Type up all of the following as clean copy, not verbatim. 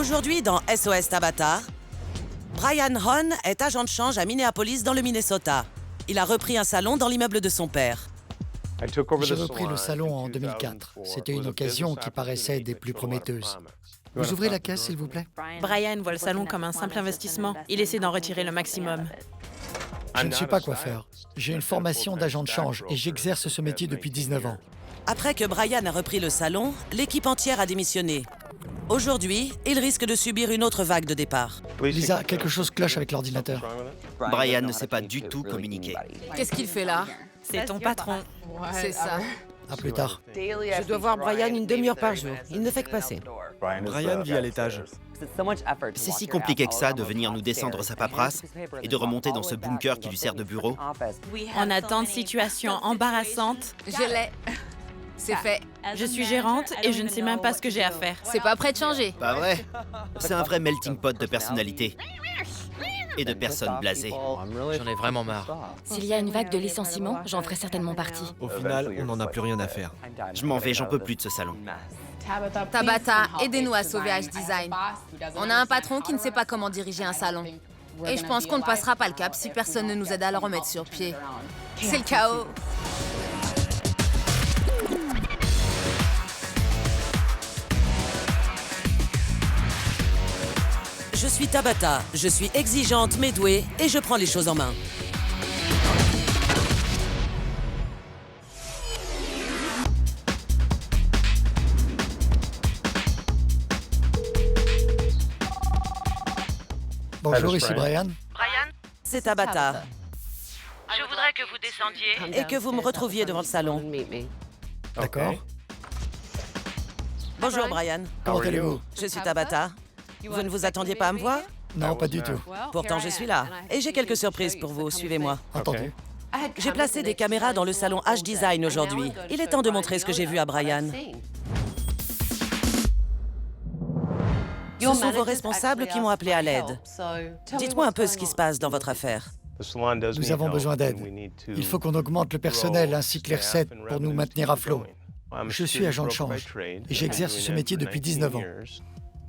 Aujourd'hui, dans SOS Tabata, Brian Hahn est agent de change à Minneapolis, dans le Minnesota. Il a repris un salon dans l'immeuble de son père. J'ai repris le salon en 2004. C'était une occasion qui paraissait des plus prometteuses. Vous ouvrez la caisse, s'il vous plaît? Brian voit le salon comme un simple investissement. Il essaie d'en retirer le maximum. Je ne suis pas coiffeur. J'ai une formation d'agent de change et j'exerce ce métier depuis 19 ans. Après que Brian a repris le salon, l'équipe entière a démissionné. Aujourd'hui, il risque de subir une autre vague de départ. Lisa, quelque chose cloche avec l'ordinateur. Brian ne sait pas du tout communiquer. Qu'est-ce qu'il fait là? C'est ton patron. C'est ça. À plus tard. Je dois voir Brian une demi-heure par jour. Il ne fait que passer. Brian vit à l'étage. C'est si compliqué que ça de venir nous descendre sa paperasse et de remonter dans ce bunker qui lui sert de bureau. On a tant de situations embarrassantes. Je l'ai. C'est fait. Je suis gérante et je ne sais même pas ce que j'ai à faire. C'est pas prêt de changer. Pas vrai? C'est un vrai melting pot de personnalités. Et de personnes blasées. J'en ai vraiment marre. S'il y a une vague de licenciements, j'en ferai certainement partie. Au final, on n'en a plus rien à faire. Je m'en vais, j'en peux plus de ce salon. Tabata, aidez-nous à sauver H Design. On a un patron qui ne sait pas comment diriger un salon. Et je pense qu'on ne passera pas le cap si personne ne nous aide à le remettre sur pied. C'est le chaos. Je suis Tabata, je suis exigeante mais douée et je prends les choses en main. Bonjour, ici Brian. Brian, c'est Tabata. Je voudrais que vous descendiez. Et que vous me retrouviez devant le salon. D'accord. Bonjour Brian, Comment allez-vous? je suis Tabata. Vous ne vous attendiez pas à me voir? Non, pas du tout. Pourtant, je suis là. Et j'ai quelques surprises pour vous. Suivez-moi. Entendu. J'ai placé des caméras dans le salon H Design aujourd'hui. Il est temps de montrer ce que j'ai vu à Brian. Ce sont vos responsables qui m'ont appelé à l'aide. Dites-moi un peu ce qui se passe dans votre affaire. Nous avons besoin d'aide. Il faut qu'on augmente le personnel ainsi que les recettes pour nous maintenir à flot. Je suis agent de change et j'exerce ce métier depuis 19 ans.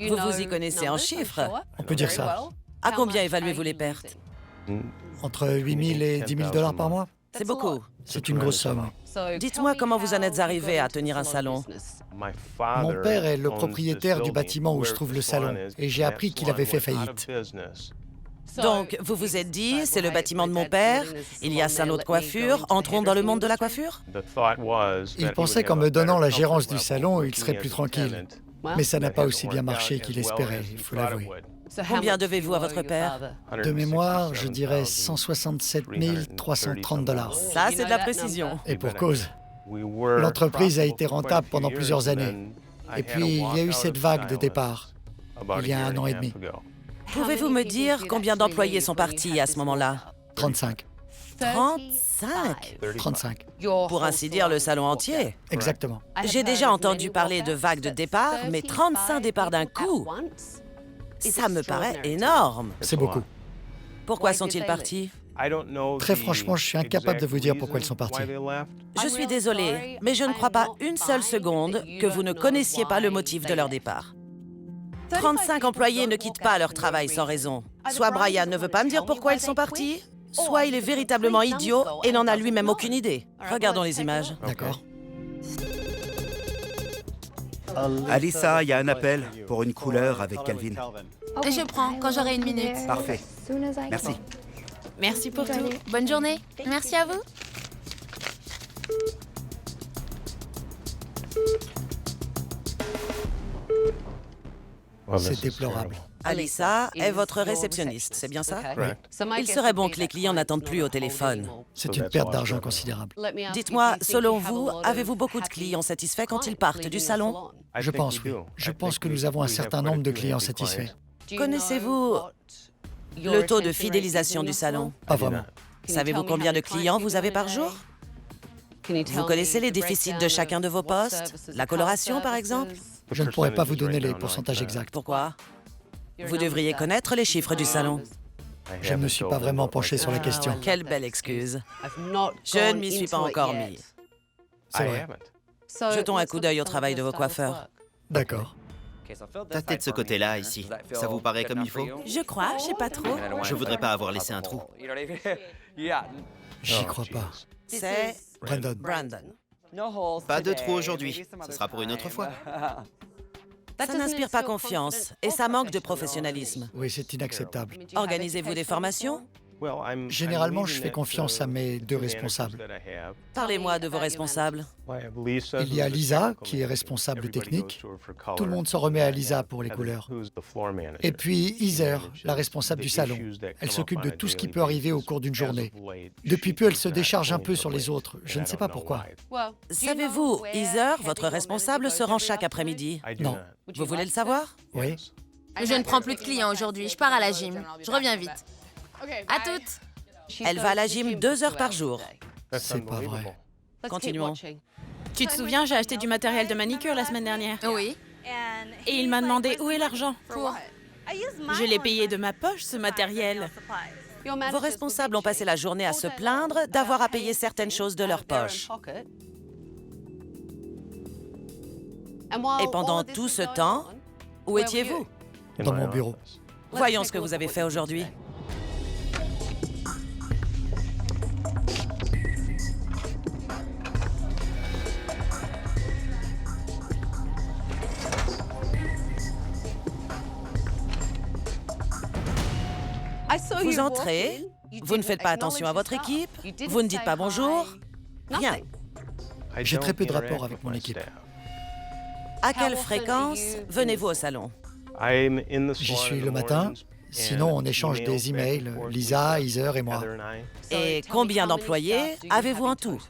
Vous vous y connaissez en chiffres. On peut dire ça. À combien évaluez-vous les pertes? Entre 8 000 et 10 000 $ par mois. C'est beaucoup. C'est une grosse somme. Dites-moi comment vous en êtes arrivé à tenir un salon. Mon père est le propriétaire du bâtiment où se trouve le salon et j'ai appris qu'il avait fait faillite. Donc, vous vous êtes dit, c'est le bâtiment de mon père, il y a salon de coiffure, entrons dans le monde de la coiffure? Il pensait qu'en me donnant la gérance du salon, il serait plus tranquille. Mais ça n'a pas aussi bien marché qu'il espérait, il faut l'avouer. Combien devez-vous à votre père? De mémoire, je dirais 167 330 $. Ça, c'est de la précision. Et pour cause. L'entreprise a été rentable pendant plusieurs années. Et puis, il y a eu cette vague de départ, il y a 1 an et demi. Pouvez-vous me dire combien d'employés sont partis à ce moment-là? 35. 35? 35. Pour ainsi dire, le salon entier. Exactement. J'ai déjà entendu parler de vagues de départ, mais 35 départs d'un coup, ça me paraît énorme. C'est beaucoup. Pourquoi sont-ils partis? Très franchement, je suis incapable de vous dire pourquoi ils sont partis. Je suis désolée, mais je ne crois pas une seule seconde que vous ne connaissiez pas le motif de leur départ. 35 employés ne quittent pas leur travail sans raison. Soit Brian ne veut pas me dire pourquoi ils sont partis, soit il est véritablement idiot et n'en a lui-même aucune idée. Regardons les images. D'accord. Alissa, il y a un appel pour une couleur avec Calvin. Je prends quand j'aurai 1 minute. Parfait. Merci. Merci pour tout. Bonne journée. Merci à vous. C'est déplorable. Alissa est votre réceptionniste, c'est bien ça? Il serait bon que les clients n'attendent plus au téléphone. C'est une perte d'argent considérable. Dites-moi, selon vous, avez-vous beaucoup de clients satisfaits quand ils partent du salon? Je pense, oui. Je pense que nous avons un certain nombre de clients satisfaits. Connaissez-vous le taux de fidélisation du salon? Pas vraiment. Savez-vous combien de clients vous avez par jour? Vous connaissez les déficits de chacun de vos postes? La coloration, par exemple? Je ne pourrais pas vous donner les pourcentages exacts. Pourquoi? Vous devriez connaître les chiffres du salon. Je ne me suis pas vraiment penché sur la question. Quelle belle excuse. Je ne m'y suis pas encore mis. C'est vrai. Jetons un coup d'œil au travail de vos coiffeurs. D'accord. Tâtez de ce côté-là, ici. Ça vous paraît comme il faut? Je crois, je sais pas trop. Je voudrais pas avoir laissé un trou. J'y crois pas. C'est Brandon. Brandon. Pas de trou aujourd'hui. Ce sera pour une autre fois. Ça n'inspire pas confiance et ça manque de professionnalisme. Oui, c'est inacceptable. Organisez-vous des formations? Généralement, je fais confiance à mes deux responsables. Parlez-moi de vos responsables. Il y a Lisa, qui est responsable technique. Tout le monde s'en remet à Lisa pour les couleurs. Et puis Heather, la responsable du salon. Elle s'occupe de tout ce qui peut arriver au cours d'une journée. Depuis peu, elle se décharge un peu sur les autres. Je ne sais pas pourquoi. Savez-vous, Heather, votre responsable, se rend chaque après-midi? Non. Vous voulez le savoir? Oui. Je ne prends plus de clients aujourd'hui, je pars à la gym. Je reviens vite. À toutes. Elle va à la gym 2 heures par jour. C'est pas vrai. Continuons. Tu te souviens, j'ai acheté du matériel de manicure la semaine dernière. Oui. Et il m'a demandé où est l'argent. Pour. Je l'ai payé de ma poche, ce matériel. Vos responsables ont passé la journée à se plaindre d'avoir à payer certaines choses de leur poche. Et pendant tout ce temps, où étiez-vous? Dans mon bureau. Voyons ce que vous avez fait aujourd'hui. Vous entrez, vous ne faites pas attention à votre équipe, vous ne dites pas bonjour, rien. J'ai très peu de rapport avec mon équipe. À quelle fréquence venez-vous au salon? J'y suis le matin. Sinon, on échange des emails, Lisa, Heather et moi. Et combien d'employés avez-vous en tout?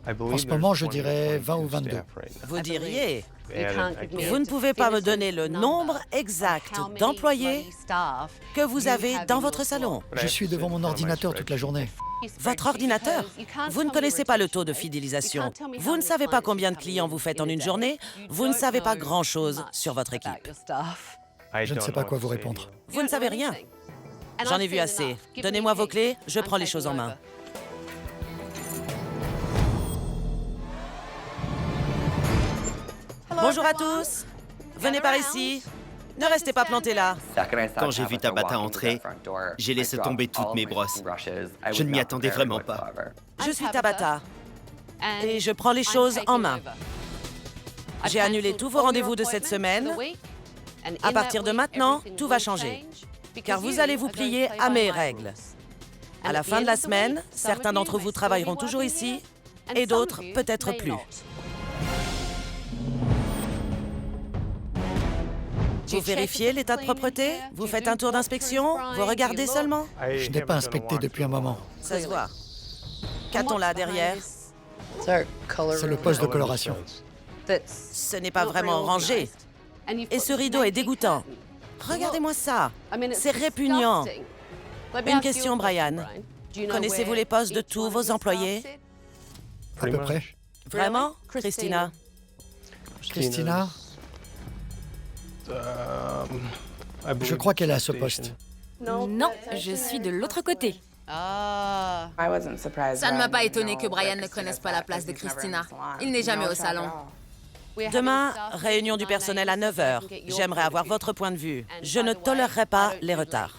En ce moment, je dirais 20 ou 22. Vous diriez, vous ne pouvez pas me donner le nombre exact d'employés que vous avez dans votre salon. Je suis devant mon ordinateur toute la journée. Votre ordinateur? Vous ne connaissez pas le taux de fidélisation. Vous ne savez pas combien de clients vous faites en une journée. Vous ne savez pas grand-chose sur votre équipe. Je ne sais pas quoi vous répondre. Vous ne savez rien. J'en ai vu assez. Donnez-moi vos clés, je prends les choses en main. Bonjour à tous. Venez par ici. Ne restez pas plantés là. Quand j'ai vu Tabata entrer, j'ai laissé tomber toutes mes brosses. Je ne m'y attendais vraiment pas. Je suis Tabata et je prends les choses en main. J'ai annulé tous vos rendez-vous de cette semaine. À partir de maintenant, tout va changer, car vous allez vous plier à mes règles. À la fin de la semaine, certains d'entre vous travailleront toujours ici et d'autres peut-être plus. Vous vérifiez l'état de propreté? Vous faites un tour d'inspection? Vous regardez seulement? Je n'ai pas inspecté depuis un moment. Ça se voit. Qu'a-t-on là derrière? C'est le poste de coloration. Ce n'est pas vraiment rangé. Et ce rideau est dégoûtant. Regardez-moi ça. C'est répugnant. Une question, Brian. Connaissez-vous les postes de tous vos employés? À peu près. Vraiment? Christina? Christina? Je crois qu'elle est à ce poste. Non, je suis de l'autre côté. Ça ne m'a pas étonné que Brian ne connaisse pas la place de Christina. Il n'est jamais au salon. Demain, réunion du personnel à 9 h. J'aimerais avoir votre point de vue. Je ne tolérerai pas les retards.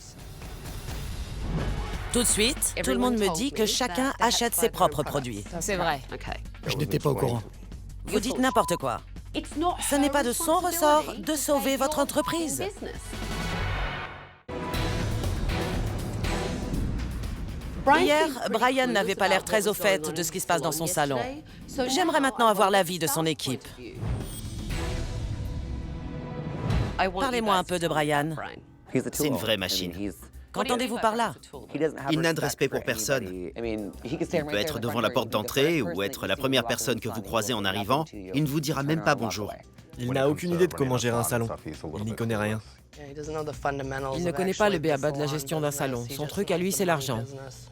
Tout de suite, tout le monde me dit que chacun achète ses propres produits. C'est vrai. Je n'étais pas au courant. Vous dites n'importe quoi. Ce n'est pas de son ressort de sauver votre entreprise. Hier, Brian n'avait pas l'air très au fait de ce qui se passe dans son salon. J'aimerais maintenant avoir l'avis de son équipe. Parlez-moi un peu de Brian. C'est une vraie machine. Qu'entendez-vous par là? Il n'a de respect pour personne. Il peut être devant la porte d'entrée ou être la première personne que vous croisez en arrivant. Il ne vous dira même pas bonjour. Il n'a aucune idée de comment gérer un salon. Il n'y connaît rien. Il ne connaît pas le b.a-ba de la gestion d'un salon. Son truc à lui, c'est l'argent.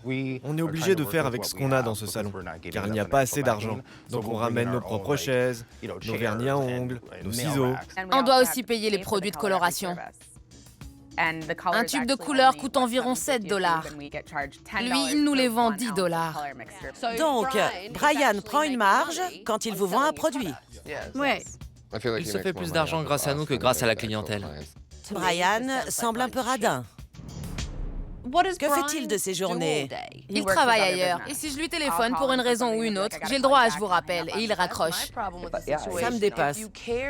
On est obligé de faire avec ce qu'on a dans ce salon, car il n'y a pas assez d'argent. Donc on ramène nos propres chaises, nos vernis à ongles, nos ciseaux. On doit aussi payer les produits de coloration. Un tube de couleur coûte environ 7 $. Lui, il nous les vend 10 $. Donc, Brian prend une marge quand il vous vend un produit. Ouais. Il se fait plus d'argent grâce à nous que grâce à la clientèle. Brian semble un peu radin. Que fait-il de ses journées? Il travaille ailleurs. Et si je lui téléphone pour une raison ou une autre, j'ai le droit à je vous rappelle. Et il raccroche. Ça me dépasse.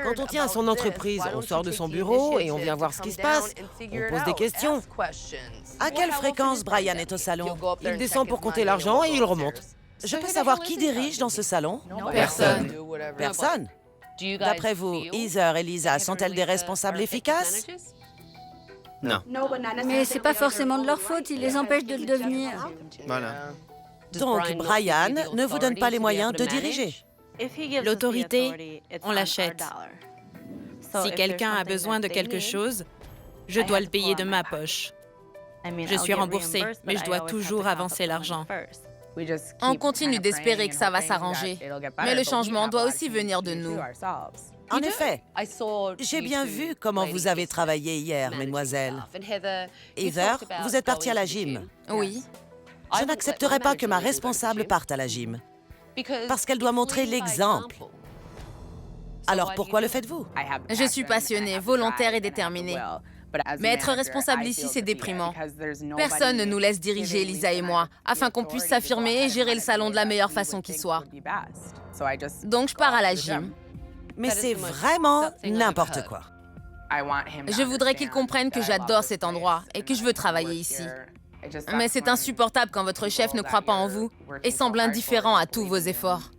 Quand on tient à son entreprise, on sort de son bureau et on vient voir ce qui se passe. On pose des questions. À quelle fréquence Brian est au salon? Il descend pour compter l'argent et il remonte. Je peux savoir qui dirige dans ce salon? Personne. Personne? D'après vous, Heather et Lisa sont-elles des responsables efficaces? Non. Mais c'est pas forcément de leur faute, ils les empêchent de le devenir. Voilà. Donc Brian ne vous donne pas les moyens de diriger. L'autorité, on l'achète. Si quelqu'un a besoin de quelque chose, je dois le payer de ma poche. Je suis remboursée, mais je dois toujours avancer l'argent. On continue d'espérer que ça va s'arranger. Mais le changement doit aussi venir de nous. En effet, j'ai bien vu comment vous avez travaillé hier, mesdemoiselles. Heather, vous êtes partie à la gym. Oui. Je n'accepterai pas que ma responsable parte à la gym, parce qu'elle doit montrer l'exemple. Alors pourquoi le faites-vous? Je suis passionnée, volontaire et déterminée. Mais être responsable ici, c'est déprimant. Personne ne nous laisse diriger, Lisa et moi, afin qu'on puisse s'affirmer et gérer le salon de la meilleure façon qui soit. Donc je pars à la gym. Mais c'est vraiment n'importe quoi. Je voudrais qu'ils comprennent que j'adore cet endroit et que je veux travailler ici. Mais c'est insupportable quand votre chef ne croit pas en vous et semble indifférent à tous vos efforts.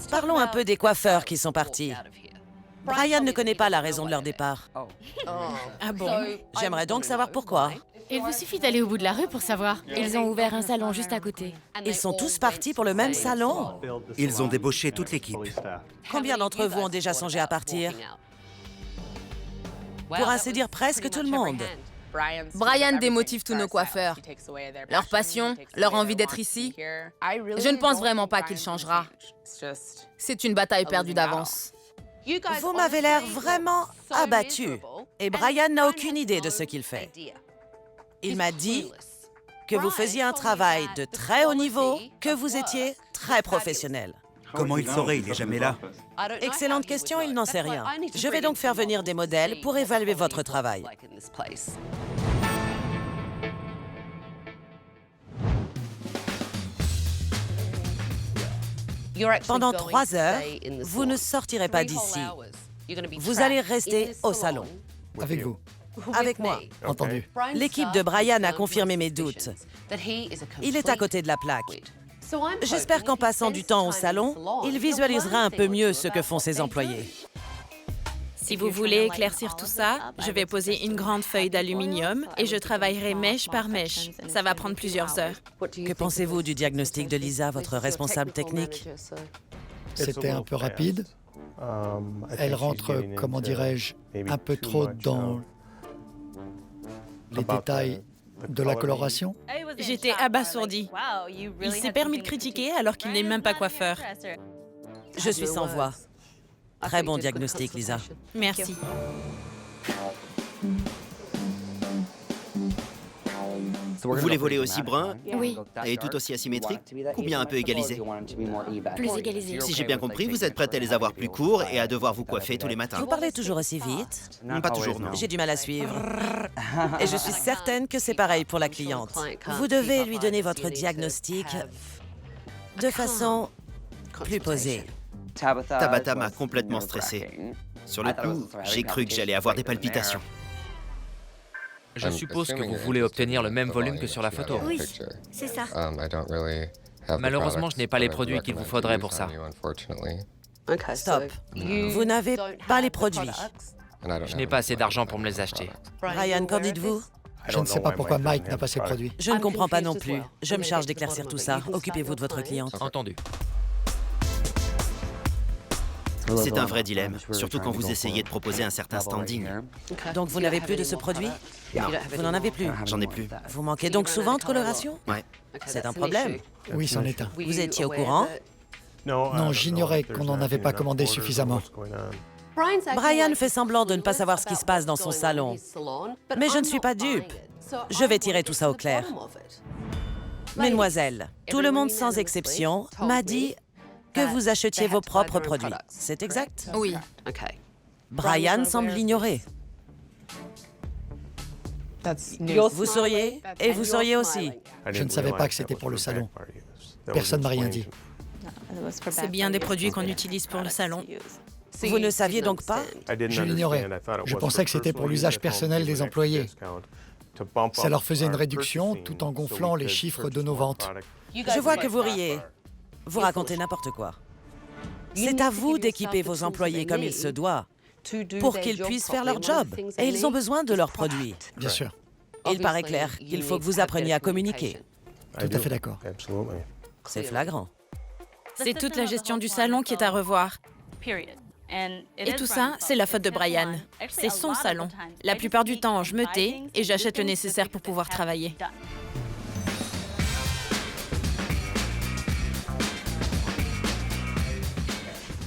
Parlons un peu des coiffeurs qui sont partis. Brian ne connaît pas la raison de leur départ. Ah bon? J'aimerais donc savoir pourquoi. Il vous suffit d'aller au bout de la rue pour savoir. Ils ont ouvert un salon juste à côté. Ils sont tous partis pour le même salon. Ils ont débauché toute l'équipe. Combien d'entre vous ont déjà songé à partir? Pour ainsi dire, presque tout le monde. Brian démotive tous nos coiffeurs. Leur passion, leur envie d'être ici. Je ne pense vraiment pas qu'il changera. C'est une bataille perdue d'avance. Vous m'avez l'air vraiment abattu. Et Brian n'a aucune idée de ce qu'il fait. Il m'a dit que vous faisiez un travail de très haut niveau, que vous étiez très professionnel. Comment il saurait? Il n'est jamais là. Excellente question, il n'en sait rien. Je vais donc faire venir des modèles pour évaluer votre travail. Pendant 3 heures, vous ne sortirez pas d'ici. Vous allez rester au salon. Avec vous. Avec moi. Entendu. L'équipe de Brian a confirmé mes doutes. Il est à côté de la plaque. J'espère qu'en passant du temps au salon, il visualisera un peu mieux ce que font ses employés. Si vous voulez éclaircir tout ça, je vais poser une grande feuille d'aluminium et je travaillerai mèche par mèche. Ça va prendre plusieurs heures. Que pensez-vous du diagnostic de Lisa, votre responsable technique? C'était un peu rapide. Elle rentre, comment dirais-je, un peu trop dans les détails de la coloration. J'étais abasourdie. Il s'est permis de critiquer alors qu'il n'est même pas coiffeur. Je suis sans voix. Très bon diagnostic, Lisa. Merci. Vous voulez voler aussi brun Oui, et tout aussi asymétrique ou bien un peu égalisé? plus égalisé. Si j'ai bien compris, vous êtes prête à les avoir plus courts et à devoir vous coiffer tous les matins. Vous parlez toujours aussi vite? Pas toujours, non. J'ai du mal à suivre. Et je suis certaine que c'est pareil pour la cliente. Vous devez lui donner votre diagnostic de façon plus posée. Tabata m'a complètement stressé. Sur le coup, j'ai cru que j'allais avoir des palpitations. Je suppose que vous voulez obtenir le même volume que sur la photo. Oui, c'est ça. Malheureusement, je n'ai pas les produits qu'il vous faudrait pour ça. Stop. Vous n'avez pas les produits. Je n'ai pas assez d'argent pour me les acheter. Ryan, qu'en dites-vous? Je ne sais pas pourquoi Mike n'a pas ses produits. Je ne comprends pas non plus. Je me charge d'éclaircir tout ça. Occupez-vous de votre cliente. Entendu. C'est un vrai dilemme, surtout quand vous essayez de proposer un certain standing. Donc vous n'avez plus de ce produit? Vous n'en avez plus? J'en ai plus. Vous manquez donc souvent de coloration? Ouais. C'est un problème. Oui, c'en est un. Vous étiez au courant? Non, j'ignorais qu'on n'en avait pas commandé suffisamment. Brian fait semblant de ne pas savoir ce qui se passe dans son salon. Mais je ne suis pas dupe. Je vais tirer tout ça au clair. Mesdemoiselles, tout le monde sans exception m'a dit que vous achetiez vos propres produits. C'est exact? Oui. Brian semble l'ignorer. Vous souriez et vous souriez aussi. Je ne savais pas que c'était pour le salon. Personne m'a rien dit. C'est bien des produits qu'on utilise pour le salon. Vous ne saviez donc pas? Je l'ignorais. Je pensais que c'était pour l'usage personnel des employés. Ça leur faisait une réduction tout en gonflant les chiffres de nos ventes. Je vois que vous riez. Vous racontez n'importe quoi. C'est à vous d'équiper vos employés comme il se doit pour qu'ils puissent faire leur job. Et ils ont besoin de leurs produits. Bien sûr. Il paraît clair qu'il faut que vous appreniez à communiquer. Tout à fait d'accord. C'est flagrant. C'est toute la gestion du salon qui est à revoir. Et tout ça, c'est la faute de Brian. C'est son salon. La plupart du temps, je me tais et j'achète le nécessaire pour pouvoir travailler.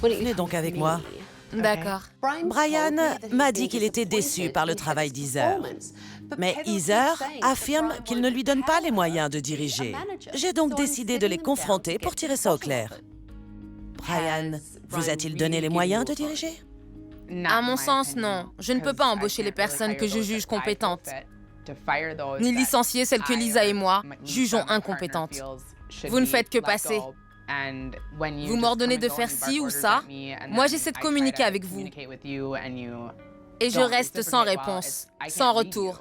Venez donc avec moi. D'accord. Brian m'a dit qu'il était déçu par le travail d'Heather. Mais Heather affirme qu'il ne lui donne pas les moyens de diriger. J'ai donc décidé de les confronter pour tirer ça au clair. Brian, vous a-t-il donné les moyens de diriger? À mon sens, non. Je ne peux pas embaucher les personnes que je juge compétentes, ni licencier celles que Lisa et moi jugeons incompétentes. Vous ne faites que passer. Vous m'ordonnez de faire ci ou ça. Moi, j'essaie de communiquer avec vous. Et je reste sans réponse, sans retour.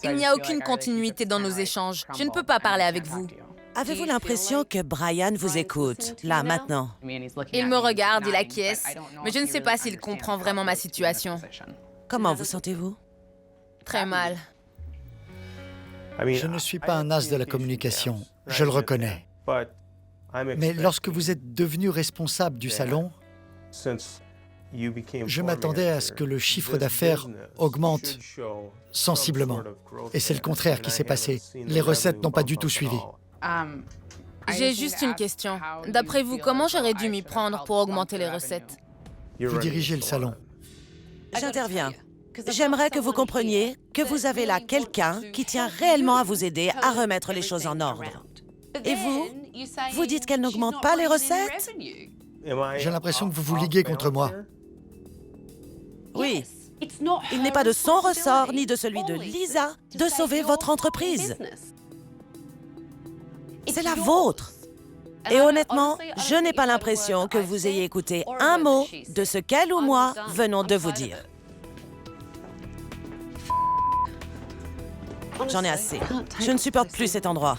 Il n'y a aucune continuité dans nos échanges. Je ne peux pas parler avec vous. Avez-vous l'impression que Brian vous écoute, là, maintenant? Il me regarde, il acquiesce, mais je ne sais pas s'il comprend vraiment ma situation. Comment vous sentez-vous? Très mal. Je ne suis pas un as de la communication, je le reconnais. Mais lorsque vous êtes devenu responsable du salon, je m'attendais à ce que le chiffre d'affaires augmente sensiblement. Et c'est le contraire qui s'est passé. Les recettes n'ont pas du tout suivi. J'ai juste une question. D'après vous, comment j'aurais dû m'y prendre pour augmenter les recettes? Vous dirigez le salon. J'interviens. J'aimerais que vous compreniez que vous avez là quelqu'un qui tient réellement à vous aider à remettre les choses en ordre. Et vous dites qu'elle n'augmente pas les recettes? J'ai l'impression que vous vous liguez contre moi. Oui. Il n'est pas de son ressort ni de celui de Lisa de sauver votre entreprise. C'est la vôtre. Et honnêtement, je n'ai pas l'impression que vous ayez écouté un mot de ce qu'elle ou moi venons de vous dire. J'en ai assez. Je ne supporte plus cet endroit.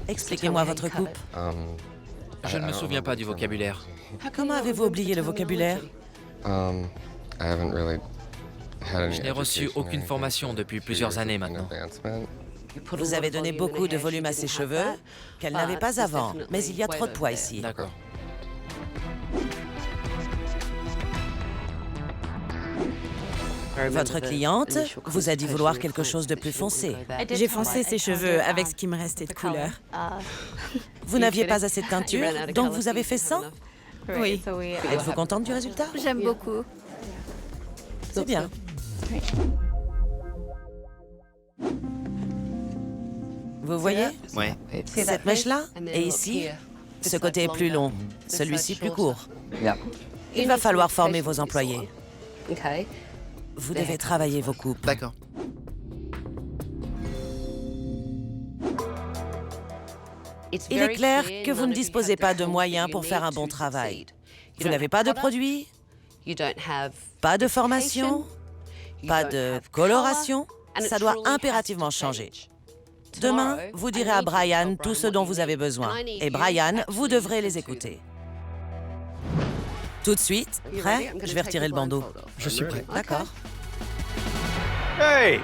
Expliquez-moi votre coupe. Je ne me souviens pas du vocabulaire. Comment avez-vous oublié le vocabulaire? Je n'ai reçu aucune formation depuis plusieurs années maintenant. Vous avez donné beaucoup de volume à ses cheveux qu'elle n'avait pas avant, mais il y a trop de poids ici. D'accord. Votre cliente vous a dit vouloir quelque chose de plus foncé. J'ai foncé ses cheveux avec ce qui me restait de couleur. Vous n'aviez pas assez de teinture, donc vous avez fait ça? Oui. Êtes-vous contente du résultat? J'aime beaucoup. C'est bien. Vous voyez? Ouais. Cette mèche-là, et ici, ce côté est plus long, celui-ci plus court. Il va falloir former vos employés. Vous devez travailler vos coupes. D'accord. Il est clair que vous ne disposez pas de moyens pour faire un bon travail. Vous n'avez pas de produits, pas de formation, pas de coloration. Ça doit impérativement changer. Demain, vous direz à Brian tout ce dont vous avez besoin. Et Brian, vous devrez les écouter. Tout de suite, prêt? Je vais retirer le bandeau. Je suis prêt. D'accord. Hey!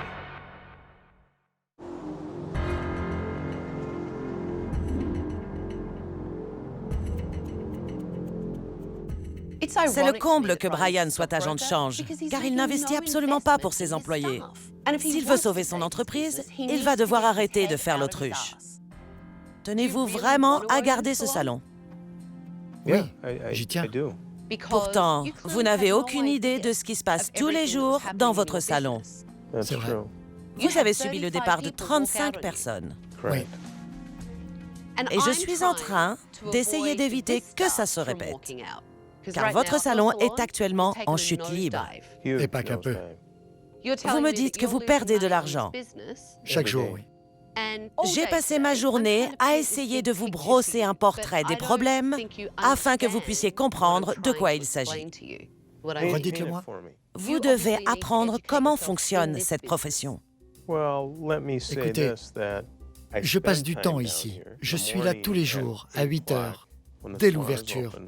C'est le comble que Brian soit agent de change, car il n'investit absolument pas pour ses employés. S'il veut sauver son entreprise, il va devoir arrêter de faire l'autruche. Tenez-vous vraiment à garder ce salon? Oui, j'y tiens. Pourtant, vous n'avez aucune idée de ce qui se passe tous les jours dans votre salon. C'est vrai. Vous avez subi le départ de 35 personnes. Oui. Et je suis en train d'essayer d'éviter que ça se répète. Car votre salon est actuellement en chute libre. Et pas qu'un peu. Vous me dites que vous perdez de l'argent. Chaque jour, oui. J'ai passé ma journée à essayer de vous brosser un portrait des problèmes afin que vous puissiez comprendre de quoi il s'agit. Redites-le-moi. Vous devez apprendre comment fonctionne cette profession. Écoutez, je passe du temps ici. Je suis là tous les jours, à 8 heures, dès l'ouverture.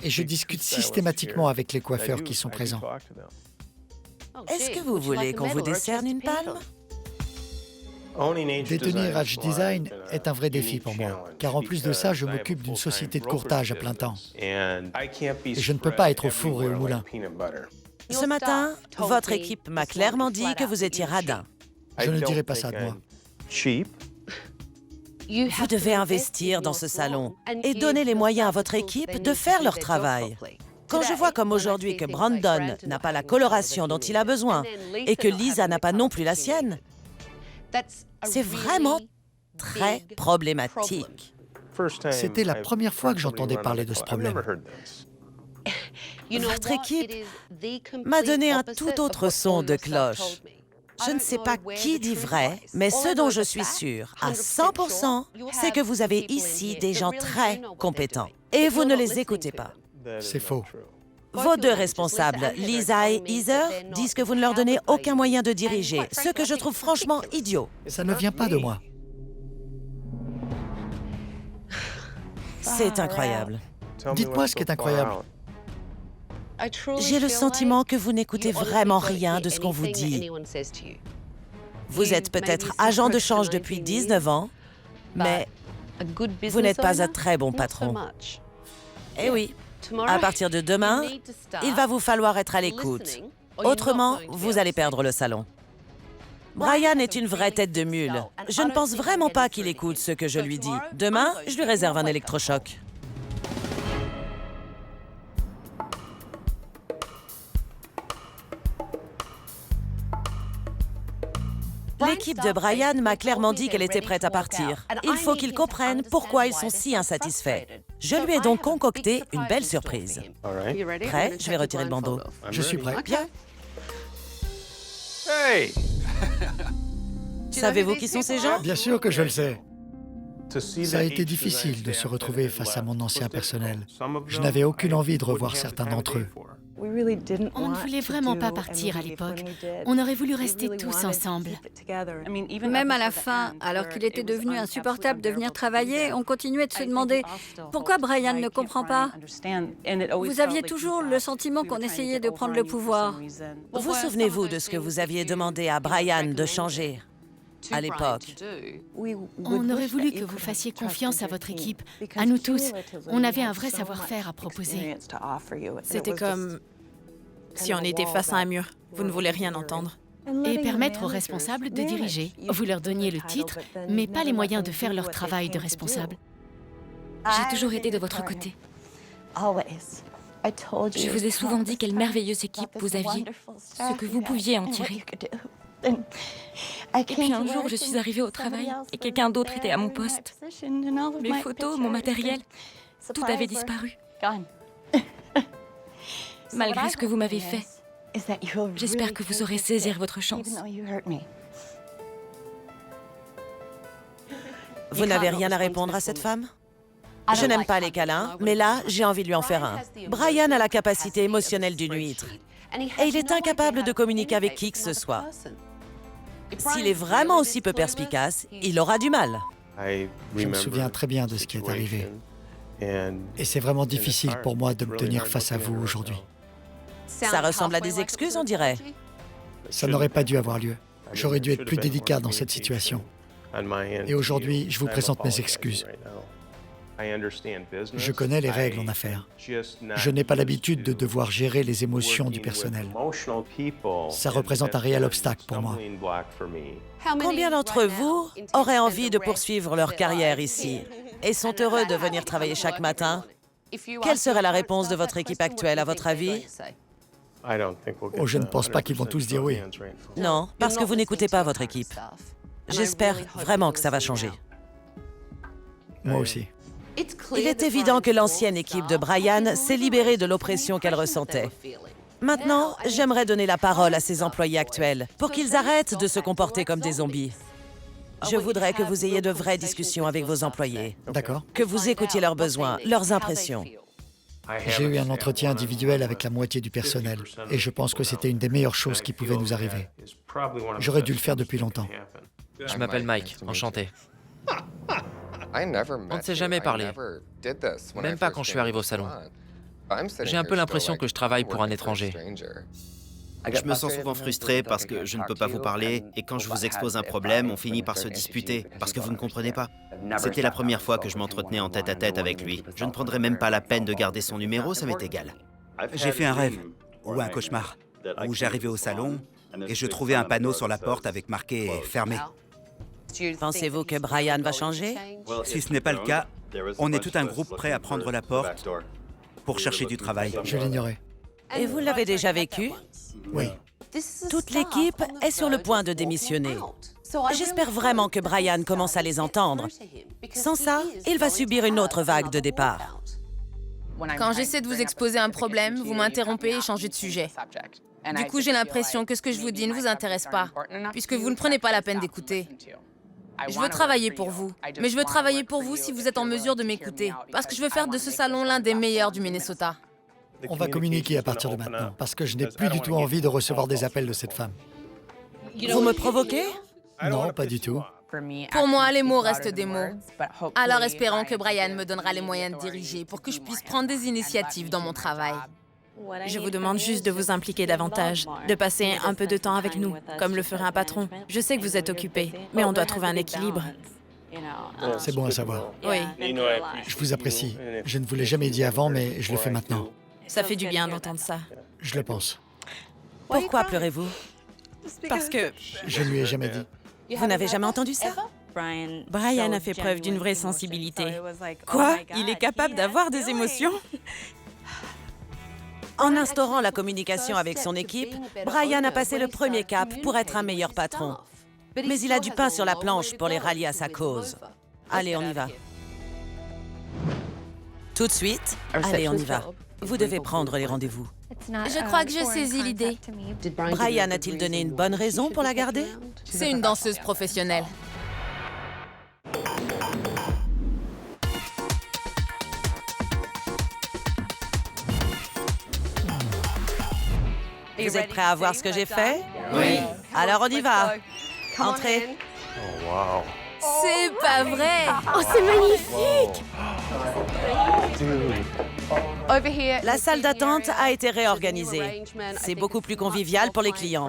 Et je discute systématiquement avec les coiffeurs qui sont présents. Est-ce que vous voulez qu'on vous décerne une palme? Détenir H Design est un vrai défi pour moi, car en plus de ça, je m'occupe d'une société de courtage à plein temps. Et je ne peux pas être au four et au moulin. Ce matin, votre équipe m'a clairement dit que vous étiez radin. Je ne dirai pas ça de moi. Vous devez investir dans ce salon et donner les moyens à votre équipe de faire leur travail. Quand je vois comme aujourd'hui que Brandon n'a pas la coloration dont il a besoin et que Lisa n'a pas non plus la sienne, c'est vraiment très problématique. C'était la première fois que j'entendais parler de ce problème. Votre équipe m'a donné un tout autre son de cloche. Je ne sais pas qui dit vrai, mais ce dont je suis sûre à 100%, c'est que vous avez ici des gens très compétents et vous ne les écoutez pas. C'est faux. Vos deux responsables, Lisa et Heather, disent que vous ne leur donnez aucun moyen de diriger, ce que je trouve franchement idiot. Ça ne vient pas de moi. C'est incroyable. Dites-moi ce qui est incroyable. J'ai le sentiment que vous n'écoutez vraiment rien de ce qu'on vous dit. Vous êtes peut-être agent de change depuis 19 ans, mais vous n'êtes pas un très bon patron. Eh oui, à partir de demain, il va vous falloir être à l'écoute. Autrement, vous allez perdre le salon. Brian est une vraie tête de mule. Je ne pense vraiment pas qu'il écoute ce que je lui dis. Demain, je lui réserve un électrochoc. L'équipe de Brian m'a clairement dit qu'elle était prête à partir. Il faut qu'ils comprennent pourquoi ils sont si insatisfaits. Je lui ai donc concocté une belle surprise. Prêt? Je vais retirer le bandeau. Je suis prêt. Bien. Savez-vous qui sont ces gens? Bien sûr que je le sais. Ça a été difficile de se retrouver face à mon ancien personnel. Je n'avais aucune envie de revoir certains d'entre eux. On ne voulait vraiment pas partir à l'époque. On aurait voulu rester tous ensemble. Même à la fin, alors qu'il était devenu insupportable de venir travailler, on continuait de se demander pourquoi Brian ne comprend pas. Vous aviez toujours le sentiment qu'on essayait de prendre le pouvoir. Vous souvenez-vous de ce que vous aviez demandé à Brian de changer à l'époque? On aurait voulu que vous fassiez confiance à votre équipe, à nous tous. On avait un vrai savoir-faire à proposer. C'était comme si on était face à un mur. Vous ne voulez rien entendre. Et permettre aux responsables de diriger. Vous leur donniez le titre, mais pas les moyens de faire leur travail de responsable. J'ai toujours été de votre côté. Je vous ai souvent dit quelle merveilleuse équipe vous aviez, ce que vous pouviez en tirer. Et puis un jour, je suis arrivée au travail et quelqu'un d'autre était à mon poste. Mes photos, mon matériel, tout avait disparu. Malgré ce que vous m'avez fait, j'espère que vous saurez saisir votre chance. Vous n'avez rien à répondre à cette femme? Je n'aime pas les câlins, mais là, j'ai envie de lui en faire un. Brian a la capacité émotionnelle d'une huître. Et il est incapable de communiquer avec qui que ce soit. S'il est vraiment aussi peu perspicace, il aura du mal. Je me souviens très bien de ce qui est arrivé. Et c'est vraiment difficile pour moi de me tenir face à vous aujourd'hui. Ça ressemble à des excuses, on dirait. Ça n'aurait pas dû avoir lieu. J'aurais dû être plus délicat dans cette situation. Et aujourd'hui, je vous présente mes excuses. Je connais les règles en affaires. Je n'ai pas l'habitude de devoir gérer les émotions du personnel. Ça représente un réel obstacle pour moi. Combien d'entre vous auraient envie de poursuivre leur carrière ici et sont heureux de venir travailler chaque matin? Quelle serait la réponse de votre équipe actuelle, à votre avis? Oh, je ne pense pas qu'ils vont tous dire oui. Non, parce que vous n'écoutez pas votre équipe. J'espère vraiment que ça va changer. Moi aussi. Il est évident que l'ancienne équipe de Brian s'est libérée de l'oppression qu'elle ressentait. Maintenant, j'aimerais donner la parole à ses employés actuels pour qu'ils arrêtent de se comporter comme des zombies. Je voudrais que vous ayez de vraies discussions avec vos employés, D'accord. que vous écoutiez leurs besoins, leurs impressions. J'ai eu un entretien individuel avec la moitié du personnel et je pense que c'était une des meilleures choses qui pouvaient nous arriver. J'aurais dû le faire depuis longtemps. Je m'appelle Mike, enchanté. On ne s'est jamais parlé, même pas quand je suis arrivé au salon. J'ai un peu l'impression que je travaille pour un étranger. Je me sens souvent frustré parce que je ne peux pas vous parler et quand je vous expose un problème, on finit par se disputer parce que vous ne comprenez pas. C'était la première fois que je m'entretenais en tête-à-tête avec lui. Je ne prendrais même pas la peine de garder son numéro, ça m'est égal. J'ai fait un rêve, ou un cauchemar, où j'arrivais au salon et je trouvais un panneau sur la porte avec marqué « Fermé ». Pensez-vous que Brian va changer? Si ce n'est pas le cas, on est tout un groupe prêt à prendre la porte pour chercher du travail. Je l'ignorais. Et vous l'avez déjà vécu? Oui. Toute l'équipe est sur le point de démissionner. J'espère vraiment que Brian commence à les entendre. Sans ça, il va subir une autre vague de départ. Quand j'essaie de vous exposer un problème, vous m'interrompez et changez de sujet. Du coup, j'ai l'impression que ce que je vous dis ne vous intéresse pas, puisque vous ne prenez pas la peine d'écouter. Je veux travailler pour vous, mais je veux travailler pour vous si vous êtes en mesure de m'écouter, parce que je veux faire de ce salon l'un des meilleurs du Minnesota. On va communiquer à partir de maintenant, parce que je n'ai plus du tout envie de recevoir des appels de cette femme. Vous me provoquez? Non, pas du tout. Pour moi, les mots restent des mots. Alors espérons que Brian me donnera les moyens de diriger pour que je puisse prendre des initiatives dans mon travail. Je vous demande juste de vous impliquer davantage, de passer un peu de temps avec nous, comme le ferait un patron. Je sais que vous êtes occupé, mais on doit trouver un équilibre. C'est bon à savoir. Oui, Je vous apprécie. Je ne vous l'ai jamais dit avant, mais je le fais maintenant. ça fait du bien d'entendre ça. Je le pense. Pourquoi pleurez-vous? Parce que Je ne lui ai jamais dit. Vous n'avez jamais entendu ça? Brian a fait preuve d'une vraie sensibilité. Quoi? Il est capable d'avoir des émotions? En instaurant la communication avec son équipe, Brian a passé le premier cap pour être un meilleur patron. Mais il a du pain sur la planche pour les rallier à sa cause. Allez, on y va. Tout de suite, allez, on y va. Vous devez prendre les rendez-vous. Je crois que je saisis l'idée. Brian a-t-il donné une bonne raison pour la garder? C'est une danseuse professionnelle. Vous êtes prêts à voir ce que j'ai fait? Oui. Alors on y va. Entrez. C'est pas vrai! Oh, c'est magnifique! La salle d'attente a été réorganisée. C'est beaucoup plus convivial pour les clients.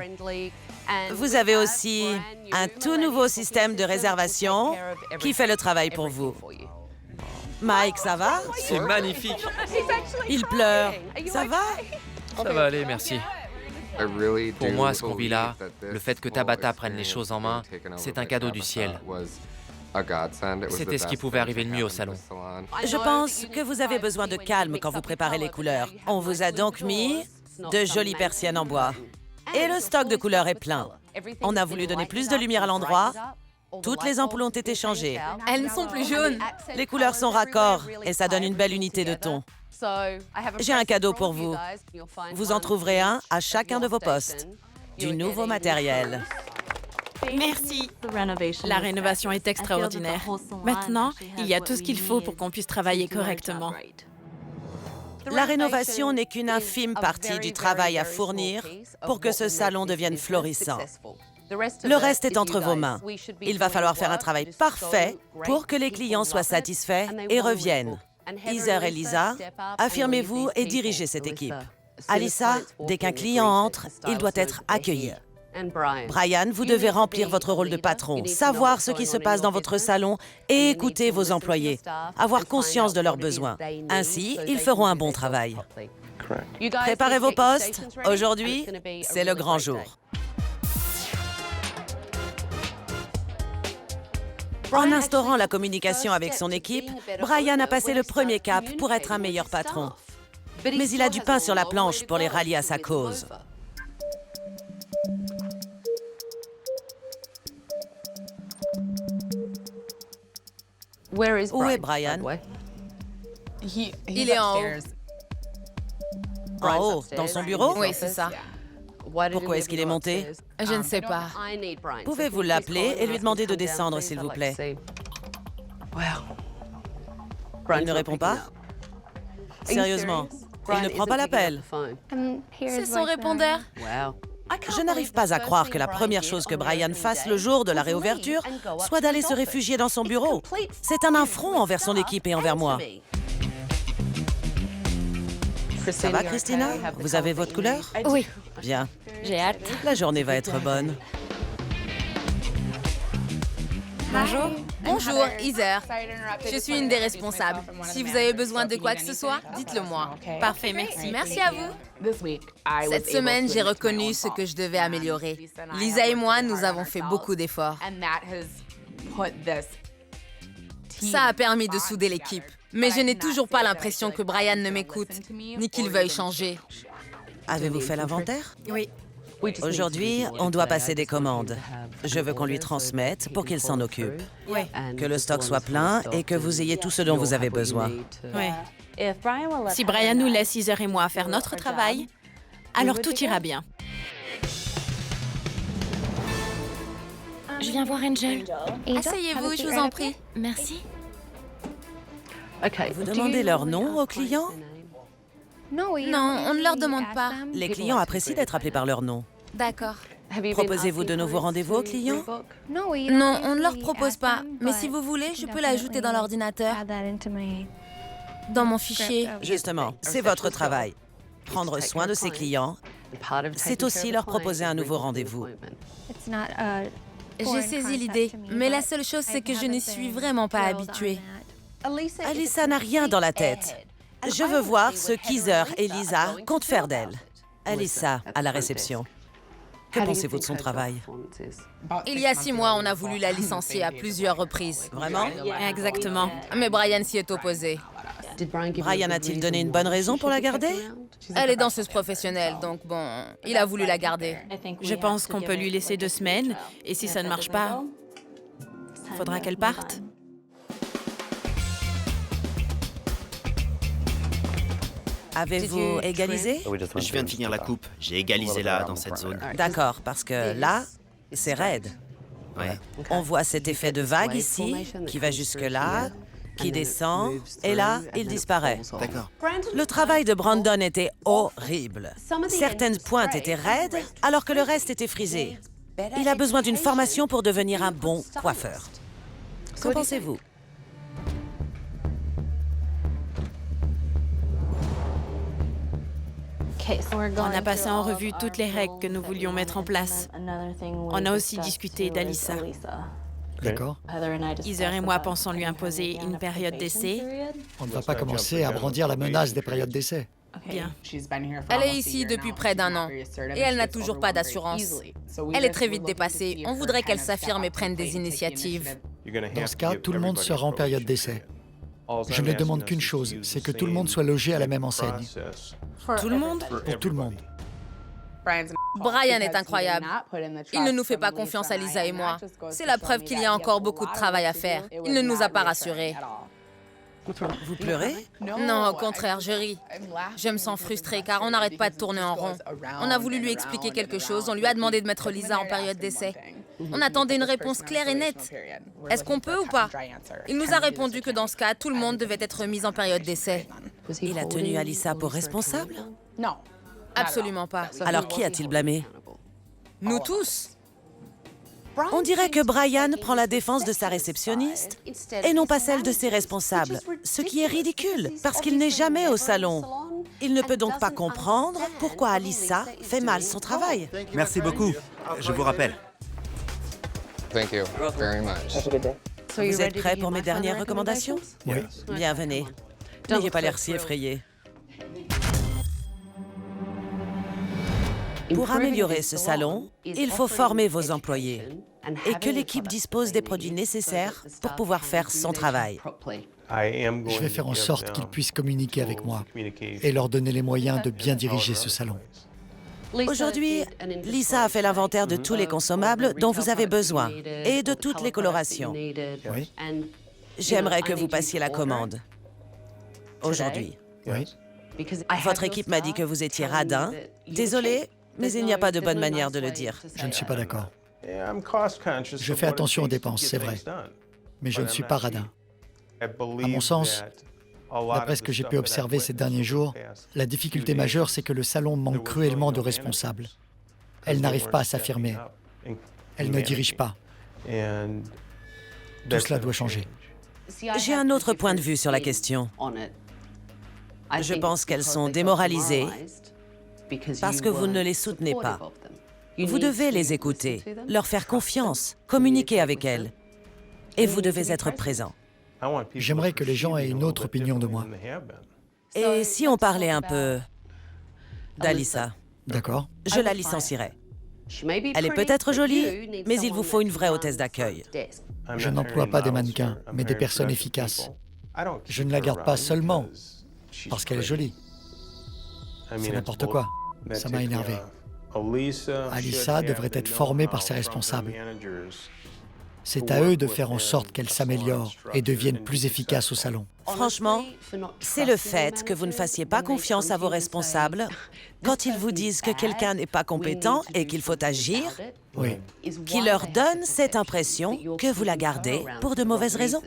Vous avez aussi un tout nouveau système de réservation qui fait le travail pour vous. Mike, ça va? C'est magnifique. Il pleure. Ça va? Ça va aller, merci. Pour moi, ce qu'on vit là, le fait que Tabata prenne les choses en main, c'est un cadeau du ciel. C'était ce qui pouvait arriver de mieux au salon. Je pense que vous avez besoin de calme quand vous préparez les couleurs. On vous a donc mis de jolies persiennes en bois. Et le stock de couleurs est plein. On a voulu donner plus de lumière à l'endroit. Toutes les ampoules ont été changées. Elles ne sont plus jaunes. Les couleurs sont raccords et ça donne une belle unité de ton. J'ai un cadeau pour vous. Vous en trouverez un à chacun de vos postes. Du nouveau matériel. Merci. La rénovation est extraordinaire. Maintenant, il y a tout ce qu'il faut pour qu'on puisse travailler correctement. La rénovation n'est qu'une infime partie du travail à fournir pour que ce salon devienne florissant. Le reste est entre vos mains. Il va falloir faire un travail parfait pour que les clients soient satisfaits et reviennent. Heather et Lisa, affirmez-vous et dirigez cette équipe. Alyssa, dès qu'un client entre, il doit être accueilli. Brian, vous devez remplir votre rôle de patron, savoir ce qui se passe dans votre salon et écouter vos employés, avoir conscience de leurs besoins. Ainsi, ils feront un bon travail. Préparez vos postes. Aujourd'hui, c'est le grand jour. En instaurant la communication avec son équipe, Brian a passé le premier cap pour être un meilleur patron. Mais il a du pain sur la planche pour les rallier à sa cause. Où est Brian? Il est en haut. En haut, dans son bureau? Oui, c'est ça. Pourquoi est-ce qu'il est monté? Je ne sais pas. Pouvez-vous l'appeler et lui demander de descendre, s'il vous plaît? Il ne répond pas? Sérieusement, il ne prend pas l'appel. C'est son répondeur. Je n'arrive pas à croire que la première chose que Brian fasse le jour de la réouverture soit d'aller se réfugier dans son bureau. C'est un affront envers son équipe et envers moi. Ça va, Christina? Vous avez votre couleur? Oui, Bien. j'ai hâte. La journée va être bonne. Bonjour. Bonjour, Heather. Je suis une des responsables. Si vous avez besoin de quoi que ce soit, dites-le moi. Parfait, merci. Merci à vous. Cette semaine, j'ai reconnu ce que je devais améliorer. Lisa et moi, nous avons fait beaucoup d'efforts. Ça a permis de souder l'équipe. Mais je n'ai toujours pas l'impression que Brian ne m'écoute, ni qu'il veuille changer. Avez-vous fait l'inventaire? Oui. Aujourd'hui, on doit passer des commandes. Je veux qu'on lui transmette pour qu'il s'en occupe. Oui. Que le stock soit plein et que vous ayez tout ce dont vous avez besoin. Oui. Si Brian nous laisse Heather et moi faire notre travail, alors tout ira bien. Je viens voir Angel. Asseyez-vous, je vous en prie. Merci. Vous demandez leur nom aux clients? Non, on ne leur demande pas. Les clients apprécient d'être appelés par leur nom. D'accord. Proposez-vous de nouveaux rendez-vous aux clients? Non, on ne leur propose pas. Mais si vous voulez, je peux l'ajouter dans l'ordinateur. Dans mon fichier. Justement, c'est votre travail. Prendre soin de ses clients, c'est aussi leur proposer un nouveau rendez-vous. J'ai saisi l'idée. Mais la seule chose, c'est que je n'y suis vraiment pas habituée. Alyssa n'a rien dans la tête. Je veux voir ce qu'Heather et Lisa comptent faire d'elle. Alyssa, à la réception. Que pensez-vous de son travail? Il y a 6 mois, on a voulu la licencier à plusieurs reprises. Vraiment? Exactement. Mais Brian s'y est opposé. Brian a-t-il donné une bonne raison pour la garder? Elle est danseuse professionnelle, donc bon, il a voulu la garder. Je pense qu'on peut lui laisser 2 semaines, et si ça ne marche pas, faudra qu'elle parte. Avez-vous égalisé? Je viens de finir la coupe. J'ai égalisé là, dans cette zone. D'accord, parce que là, c'est raide. Ouais. On voit cet effet de vague ici, qui va jusque-là, qui descend, et là, il disparaît. D'accord. Le travail de Brandon était horrible. Certaines pointes étaient raides, alors que le reste était frisé. Il a besoin d'une formation pour devenir un bon coiffeur. Qu'en pensez-vous? On a passé en revue toutes les règles que nous voulions mettre en place. On a aussi discuté d'Alyssa. D'accord. Heather et moi pensons lui imposer une période d'essai. On ne va pas commencer à brandir la menace des périodes d'essai. Bien. Elle est ici depuis près d'1 an et elle n'a toujours pas d'assurance. Elle est très vite dépassée. On voudrait qu'elle s'affirme et prenne des initiatives. Dans ce cas, tout le monde sera en période d'essai. Je ne demande qu'une chose, c'est que tout le monde soit logé à la même enseigne. Tout le monde? Pour tout le monde. Brian est incroyable. Il ne nous fait pas confiance à Lisa et moi. C'est la preuve qu'il y a encore beaucoup de travail à faire. Il ne nous a pas rassurés. Vous pleurez? Non, au contraire, je ris. Je me sens frustrée car on n'arrête pas de tourner en rond. On a voulu lui expliquer quelque chose, on lui a demandé de mettre Lisa en période d'essai. On attendait une réponse claire et nette. Est-ce qu'on peut ou pas? Il nous a répondu que dans ce cas, tout le monde devait être mis en période d'essai. Il a tenu Alyssa pour responsable? Absolument pas. Alors qui a-t-il blâmé? Nous tous. On dirait que Brian prend la défense de sa réceptionniste et non pas celle de ses responsables, ce qui est ridicule parce qu'il n'est jamais au salon. Il ne peut donc pas comprendre pourquoi Alyssa fait mal son travail. Merci beaucoup. Je vous rappelle. Vous êtes prêts pour mes dernières recommandations? Oui. Bien, venez. N'ayez pas l'air si effrayé. Pour améliorer ce salon, il faut former vos employés et que l'équipe dispose des produits nécessaires pour pouvoir faire son travail. Je vais faire en sorte qu'ils puissent communiquer avec moi et leur donner les moyens de bien diriger ce salon. Aujourd'hui, Lisa a fait l'inventaire de tous les consommables dont vous avez besoin et de toutes les colorations. Oui. J'aimerais que vous passiez la commande. Aujourd'hui. Oui. Votre équipe m'a dit que vous étiez radin. Désolé, mais il n'y a pas de bonne manière de le dire. Je ne suis pas d'accord. Je fais attention aux dépenses, c'est vrai. Mais je ne suis pas radin. À mon sens, d'après ce que j'ai pu observer ces derniers jours, la difficulté majeure, c'est que le salon manque cruellement de responsables. Elle n'arrive pas à s'affirmer. Elle ne dirige pas. Tout cela doit changer. J'ai un autre point de vue sur la question. Je pense qu'elles sont démoralisées parce que vous ne les soutenez pas. Vous devez les écouter, leur faire confiance, communiquer avec elles. Et vous devez être présent. J'aimerais que les gens aient une autre opinion de moi. Et si on parlait un peu d'Alyssa? D'accord. Je la licencierais. Elle est peut-être jolie, mais il vous faut une vraie hôtesse d'accueil. Je n'emploie pas des mannequins, mais des personnes efficaces. Je ne la garde pas seulement parce qu'elle est jolie. C'est n'importe quoi. Ça m'a énervé. Alyssa devrait être formée par ses responsables. C'est à eux de faire en sorte qu'elle s'améliore et devienne plus efficace au salon. Franchement, c'est le fait que vous ne fassiez pas confiance à vos responsables quand ils vous disent que quelqu'un n'est pas compétent et qu'il faut agir, Oui. qui leur donne cette impression que vous la gardez pour de mauvaises raisons.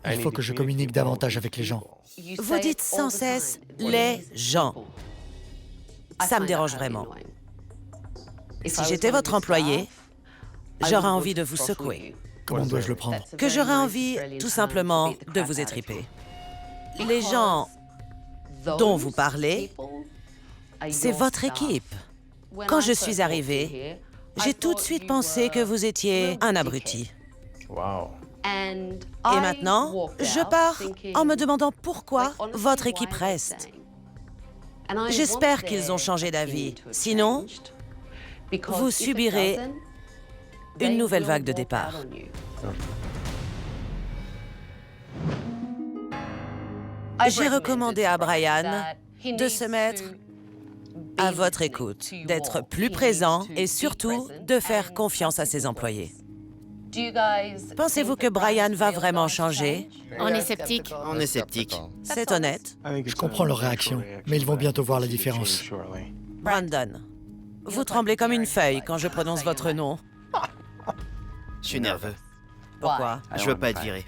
Il faut que je communique davantage avec les gens. Vous dites sans cesse « les gens ». Ça me dérange vraiment. Si j'étais votre employé, j'aurais envie de vous secouer. Comment dois-je le prendre? Que j'aurais envie, tout simplement, de vous étriper. Les gens dont vous parlez, c'est votre équipe. Quand je suis arrivée, j'ai tout de suite pensé que vous étiez un abruti. Et maintenant, je pars en me demandant pourquoi votre équipe reste. J'espère qu'ils ont changé d'avis. Sinon, vous subirez une nouvelle vague de départ. J'ai recommandé à Brian de se mettre à votre écoute, d'être plus présent et surtout de faire confiance à ses employés. Pensez-vous que Brian va vraiment changer? On est sceptique. On est sceptique. C'est honnête. Je comprends leur réaction, mais ils vont bientôt voir la différence. Brandon, vous tremblez comme une feuille quand je prononce votre nom. Je suis nerveux. Pourquoi? Je veux pas être viré.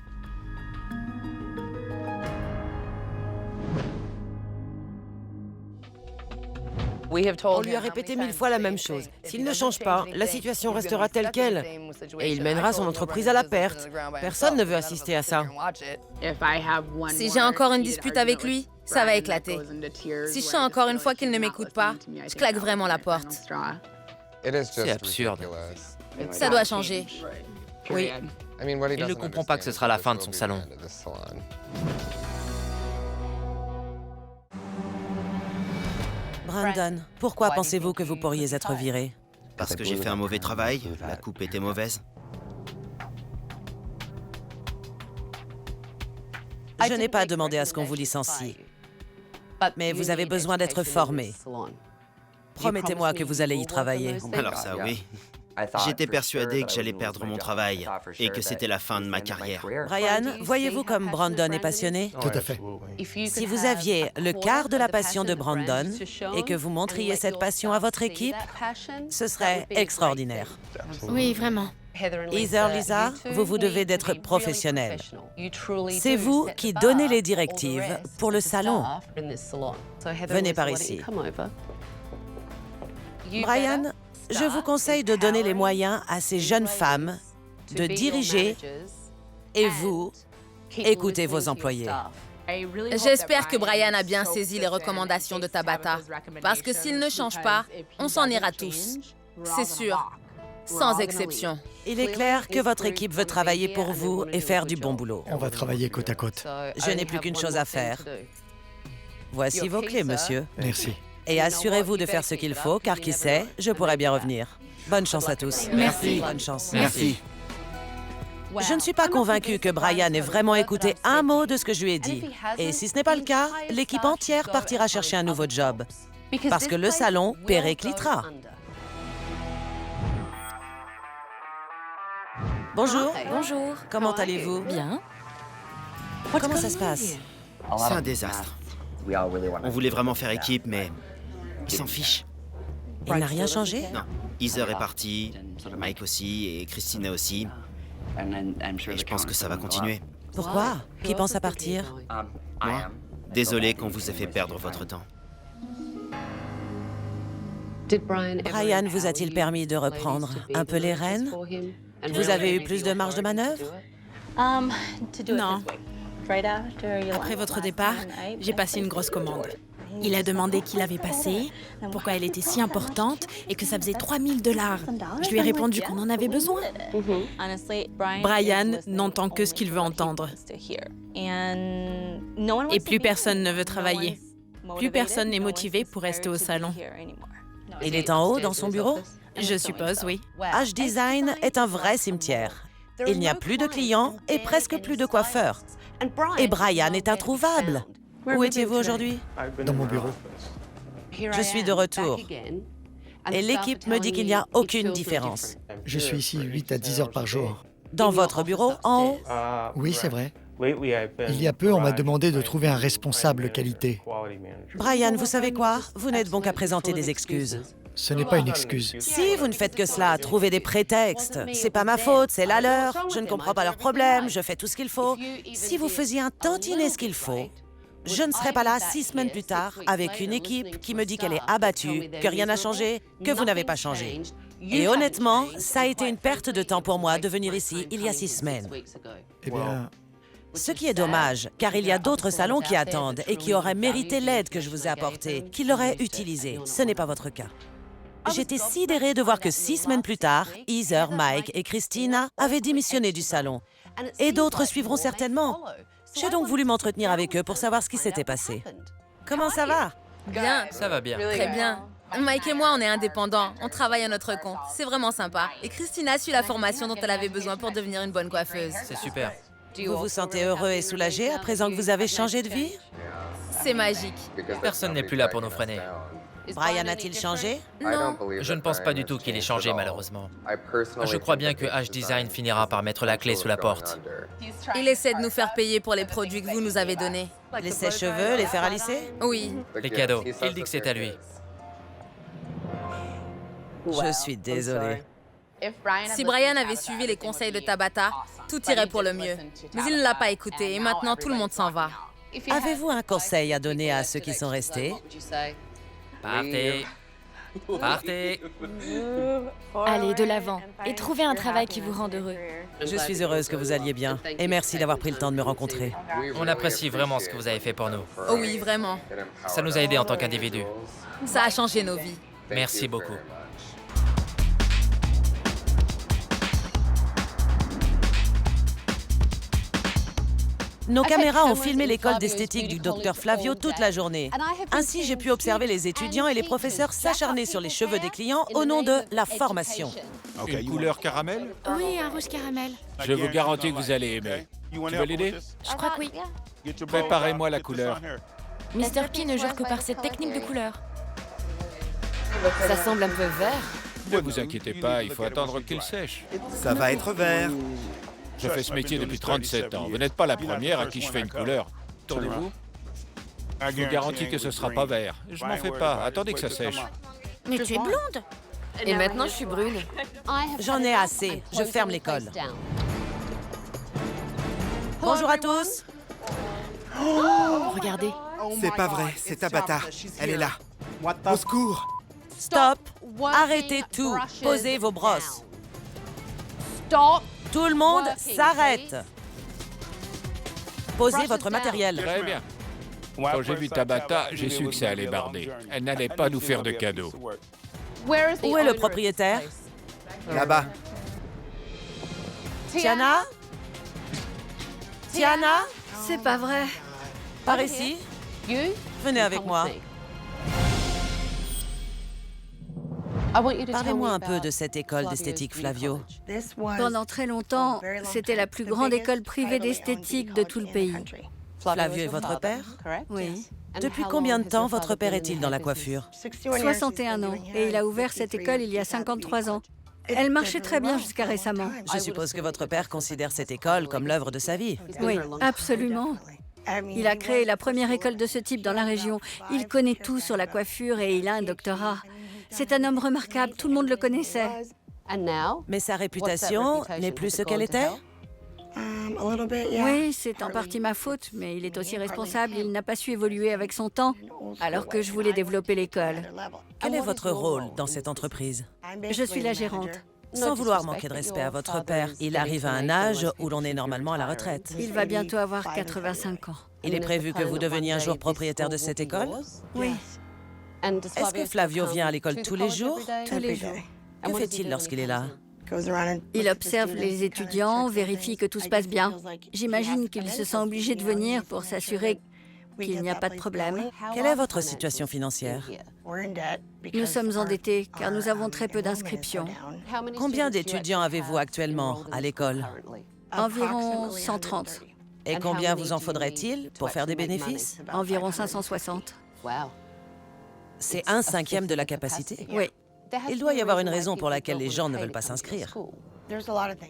On lui a répété 1000 fois la même chose. S'il ne change pas, la situation restera telle qu'elle. Et il mènera son entreprise à la perte. Personne ne veut assister à ça. Si j'ai encore une dispute avec lui, ça va éclater. Si je sens encore une fois qu'il ne m'écoute pas, je claque vraiment la porte. C'est absurde. Ça doit changer. Oui. Il ne comprend pas que ce sera la fin de son salon. Brandon, pourquoi pensez-vous que vous pourriez être viré? Parce que j'ai fait un mauvais travail, la coupe était mauvaise. Je n'ai pas demandé à ce qu'on vous licencie, mais vous avez besoin d'être formé. Promettez-moi que vous allez y travailler. Alors ça, oui. J'étais persuadé que j'allais perdre mon travail et que c'était la fin de ma carrière. Brian, voyez-vous comme Brandon est passionné? Tout à fait. Si vous aviez le quart de la passion de Brandon et que vous montriez cette passion à votre équipe, ce serait extraordinaire. Oui, vraiment. Heather, Lisa, vous devez d'être professionnels. C'est vous qui donnez les directives pour le salon. Venez par ici. Brian, je vous conseille de donner les moyens à ces jeunes femmes de diriger et vous, écoutez vos employés. J'espère que Brian a bien saisi les recommandations de Tabata. Parce que s'il ne change pas, on s'en ira tous. C'est sûr. Sans exception. Il est clair que votre équipe veut travailler pour vous et faire du bon boulot. On va travailler côte à côte. Je n'ai plus qu'une chose à faire. Voici vos clés, monsieur. Merci. Et assurez-vous de faire ce qu'il faut, car qui sait, je pourrais bien revenir. Bonne chance à tous. Merci. Bonne chance. Merci. Je ne suis pas convaincue que Brian ait vraiment écouté un mot de ce que je lui ai dit. Et si ce n'est pas le cas, l'équipe entière partira chercher un nouveau job. Parce que le salon périclitera. Bonjour. Bonjour. Comment allez-vous? Bien. Comment ça se passe? C'est un désastre. On voulait vraiment faire équipe, mais il s'en fiche. Il n'a rien changé? Non. Heather est parti, Mike aussi, et Christina aussi. Et je pense que ça va continuer. Pourquoi? Qui pense à partir? Moi? Désolé qu'on vous ait fait perdre votre temps. Brian vous a-t-il permis de reprendre un peu les rênes? Vous avez eu plus de marge de manœuvre? Non. Après votre départ, j'ai passé une grosse commande. Il a demandé qui l'avait passée, pourquoi elle était si importante et que ça faisait $3000. Je lui ai répondu qu'on en avait besoin. Brian n'entend que ce qu'il veut entendre. Et plus personne ne veut travailler. Plus personne n'est motivé pour rester au salon. Il est en haut dans son bureau? Je suppose, oui. H-Design est un vrai cimetière. Il n'y a plus de clients et presque plus de coiffeurs. Et Brian est introuvable. Où étiez-vous aujourd'hui? Dans mon bureau. Je suis de retour. Et l'équipe me dit qu'il n'y a aucune différence. Je suis ici 8 à 10 heures par jour. Dans votre bureau, en haut? Oui, c'est vrai. Il y a peu, on m'a demandé de trouver un responsable qualité. Brian, vous savez quoi? Vous n'êtes bon qu'à présenter des excuses. Ce n'est pas une excuse. Si vous ne faites que cela, trouvez des prétextes. C'est pas ma faute, c'est la leur. Je ne comprends pas leurs problèmes, je fais tout ce qu'il faut. Si vous faisiez un tantinet ce qu'il faut, je ne serais pas là 6 semaines plus tard avec une équipe qui me dit qu'elle est abattue, que rien n'a changé, que vous n'avez pas changé. Et honnêtement, ça a été une perte de temps pour moi de venir ici il y a 6 semaines. Eh bien, Ce qui est dommage, car il y a d'autres salons qui attendent et qui auraient mérité l'aide que je vous ai apportée, qui l'auraient utilisée. Ce n'est pas votre cas. J'étais sidérée de voir que 6 semaines plus tard, Heather, Mike et Christina avaient démissionné du salon. Et d'autres suivront certainement. J'ai donc voulu m'entretenir avec eux pour savoir ce qui s'était passé. Comment ça va? Bien. Ça va bien. Très bien. Mike et moi, on est indépendants. On travaille à notre compte. C'est vraiment sympa. Et Christina suit la formation dont elle avait besoin pour devenir une bonne coiffeuse. C'est super. Vous vous sentez heureux et soulagé à présent que vous avez changé de vie? C'est magique. Personne n'est plus là pour nous freiner. Brian a-t-il changé? Non. Je ne pense pas du tout qu'il ait changé, malheureusement. Je crois bien que H-Design finira par mettre la clé sous la porte. Il essaie de nous faire payer pour les produits que vous nous avez donnés. Les sèche-cheveux, les fer à lisser? Oui. Les cadeaux, il dit que c'est à lui. Je suis désolée. Si Brian avait suivi les conseils de Tabata, tout irait pour le mieux. Mais il ne l'a pas écouté et maintenant tout le monde s'en va. Avez-vous un conseil à donner à ceux qui sont restés? Partez. Partez. Allez, de l'avant. Et trouvez un travail qui vous rende heureux. Je suis heureuse que vous alliez bien. Et merci d'avoir pris le temps de me rencontrer. On apprécie vraiment ce que vous avez fait pour nous. Oh oui, vraiment. Ça nous a aidés en tant qu'individus. Ça a changé nos vies. Merci beaucoup. Nos caméras ont filmé l'école d'esthétique du Dr Flavio toute la journée. Ainsi, j'ai pu observer les étudiants et les professeurs s'acharner sur les cheveux des clients au nom de la formation. Une couleur caramel? Oui, un rouge caramel. Je vous garantis que vous allez aimer. Tu veux l'aider? Je crois que oui. Préparez-moi la couleur. Mr. P ne jure que par cette technique de couleur. Ça semble un peu vert. Ne vous inquiétez pas, il faut attendre qu'il sèche. Ça va être vert. Je fais ce métier depuis 37 ans. Vous n'êtes pas la première à qui je fais une couleur. Tournez-vous. Je vous garantis que ce sera pas vert. Je m'en fais pas. Attendez que ça sèche. Mais tu es blonde. Et maintenant, je suis brune. J'en ai assez. Je ferme l'école. Bonjour à tous. Regardez. C'est pas vrai, c'est Tabata. Elle est là. Au secours. Stop. Arrêtez tout. Posez vos brosses. Tout le monde s'arrête. Posez votre matériel. Très bien. Quand j'ai vu Tabata, j'ai su que ça allait barder. Elle n'allait pas nous faire de cadeaux. Où est le propriétaire? Là-bas. Tiana? Tiana? C'est pas vrai. Par ici. Venez avec moi. Parlez-moi un peu de cette école d'esthétique, Flavio. Pendant très longtemps, c'était la plus grande école privée d'esthétique de tout le pays. Flavio est votre père? Oui. Depuis combien de temps votre père est-il dans la coiffure? 61 ans. Et il a ouvert cette école il y a 53 ans. Elle marchait très bien jusqu'à récemment. Je suppose que votre père considère cette école comme l'œuvre de sa vie. Oui, absolument. Il a créé la première école de ce type dans la région. Il connaît tout sur la coiffure et il a un doctorat. C'est un homme remarquable, tout le monde le connaissait. Mais sa réputation n'est plus ce qu'elle était? Oui, c'est en partie ma faute, mais il est aussi responsable. Il n'a pas su évoluer avec son temps, alors que je voulais développer l'école. Quel est votre rôle dans cette entreprise? Je suis la gérante. Sans vouloir manquer de respect à votre père, il arrive à un âge où l'on est normalement à la retraite. Il va bientôt avoir 85 ans. Il est prévu que vous deveniez un jour propriétaire de cette école? Oui. Est-ce que Flavio vient à l'école tous les jours? Tous les jours. Que fait-il lorsqu'il est là? Il observe les étudiants, vérifie que tout se passe bien. J'imagine qu'il se sent obligé de venir pour s'assurer qu'il n'y a pas de problème. Quelle est votre situation financière? Nous sommes endettés car nous avons très peu d'inscriptions. Combien d'étudiants avez-vous actuellement à l'école? Environ 130. Et combien vous en faudrait-il pour faire des bénéfices? Environ 560. C'est 1/5 de la capacité? Oui. Il doit y avoir une raison pour laquelle les gens ne veulent pas s'inscrire.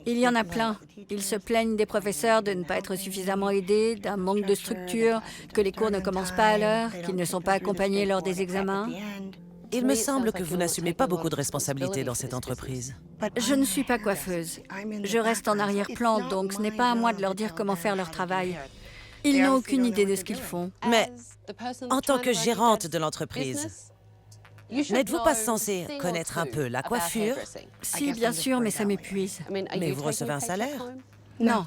Il y en a plein. Ils se plaignent des professeurs de ne pas être suffisamment aidés, d'un manque de structure, que les cours ne commencent pas à l'heure, qu'ils ne sont pas accompagnés lors des examens. Il me semble que vous n'assumez pas beaucoup de responsabilités dans cette entreprise. Je ne suis pas coiffeuse. Je reste en arrière-plan, donc ce n'est pas à moi de leur dire comment faire leur travail. Ils n'ont aucune idée de ce qu'ils font. Mais en tant que gérante de l'entreprise, n'êtes-vous pas censée connaître un peu la coiffure? Si, bien sûr, mais ça m'épuise. Mais vous recevez un salaire? Non.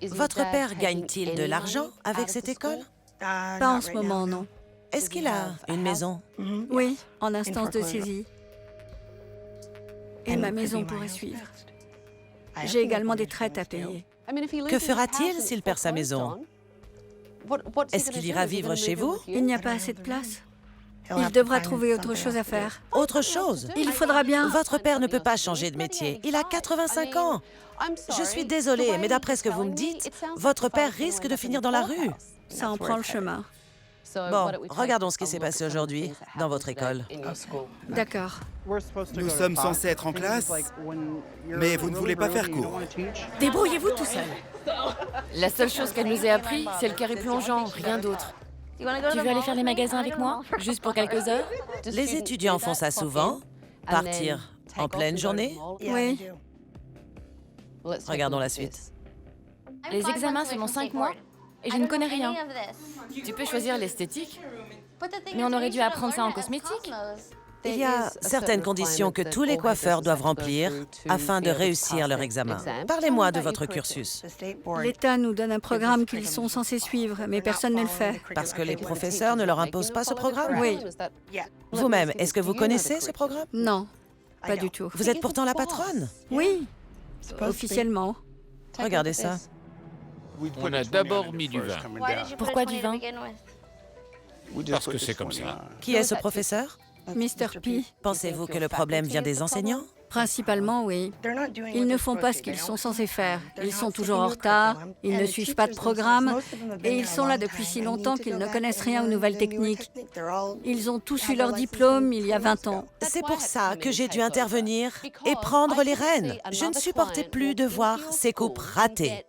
Votre père gagne-t-il de l'argent avec cette école? Pas en ce moment, non. Est-ce qu'il a une maison? Oui, en instance de saisie. Et ma maison pourrait suivre. J'ai également des traites à payer. Que fera-t-il s'il perd sa maison? Est-ce qu'il ira vivre chez vous? Il n'y a pas assez de place. Il devra trouver autre chose à faire. Autre chose? Il faudra bien... Votre père ne peut pas changer de métier. Il a 85 ans. Je suis désolée, mais d'après ce que vous me dites, votre père risque de finir dans la rue. Ça en prend le chemin. Bon, regardons ce qui s'est passé aujourd'hui dans votre école. D'accord. Nous sommes censés être en classe, mais vous ne voulez pas faire cours. Débrouillez-vous tout seul. La seule chose qu'elle nous ait appris, c'est le carré plongeant, rien d'autre. Tu veux aller faire les magasins avec moi, juste pour quelques heures? Les étudiants font ça souvent. Partir en pleine journée? Oui. Regardons la suite. Les examens sont dans 5 mois et je ne connais rien. Tu peux choisir l'esthétique? Mais on aurait dû apprendre ça en cosmétique. Il y a certaines conditions que tous les coiffeurs doivent remplir afin de réussir leur examen. Parlez-moi de votre cursus. L'État nous donne un programme qu'ils sont censés suivre, mais personne ne le fait. Parce que les professeurs ne leur imposent pas ce programme? Oui. Vous-même, est-ce que vous connaissez ce programme? Non, pas du tout. Vous êtes pourtant la patronne? Oui, officiellement. Regardez ça. On a d'abord mis du vin, Pourquoi du vin? parce que c'est comme ça. Qui est ce professeur? Mr. P. Pensez-vous que le problème vient des enseignants? Principalement, oui. Ils ne font pas ce qu'ils sont censés faire. Ils sont toujours en retard, ils ne suivent pas de programme, et ils sont là depuis si longtemps qu'ils ne connaissent rien aux nouvelles techniques. Ils ont tous eu leur diplôme il y a 20 ans. C'est pour ça que j'ai dû intervenir et prendre les rênes. Je ne supportais plus de voir ces coupes ratées.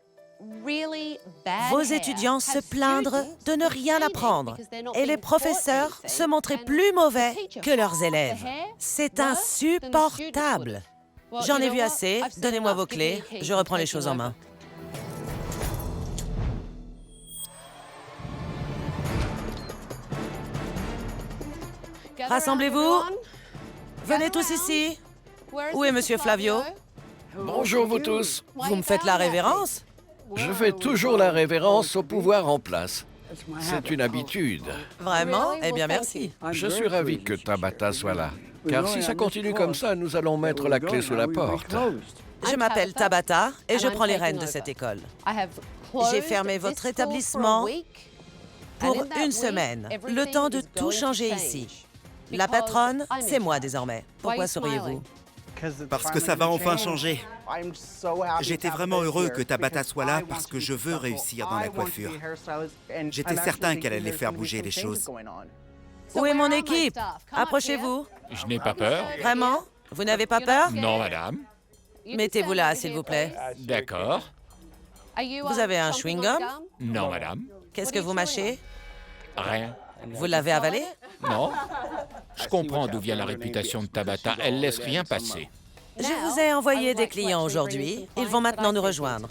Vos étudiants se plaindre de ne rien apprendre et les professeurs se montraient plus mauvais que leurs élèves. C'est insupportable. J'en ai vu assez. Donnez-moi vos clés. Je reprends les choses en main. Rassemblez-vous. Venez tous ici. Où est Monsieur Flavio? Bonjour vous tous. Vous me faites la révérence? Je fais toujours la révérence au pouvoir en place. C'est une habitude. Vraiment? Eh bien, merci. Je suis ravi que Tabata soit là. Car si ça continue comme ça, nous allons mettre la clé sous la porte. Je m'appelle Tabata et je prends les rênes de cette école. J'ai fermé votre établissement pour une semaine, le temps de tout changer ici. La patronne, c'est moi désormais. Pourquoi souriez-vous? Parce que ça va enfin changer. J'étais vraiment heureux que Tabata soit là parce que je veux réussir dans la coiffure. J'étais certain qu'elle allait faire bouger les choses. Où est mon équipe? Approchez-vous. Je n'ai pas peur. Vraiment? Vous n'avez pas peur? Non, madame. Mettez-vous là, s'il vous plaît. D'accord. Vous avez un chewing-gum? Non, madame. Qu'est-ce que vous mâchez? Rien. Vous l'avez avalé? Non. Je comprends d'où vient la réputation de Tabata. Elle laisse rien passer. Je vous ai envoyé des clients aujourd'hui. Ils vont maintenant nous rejoindre.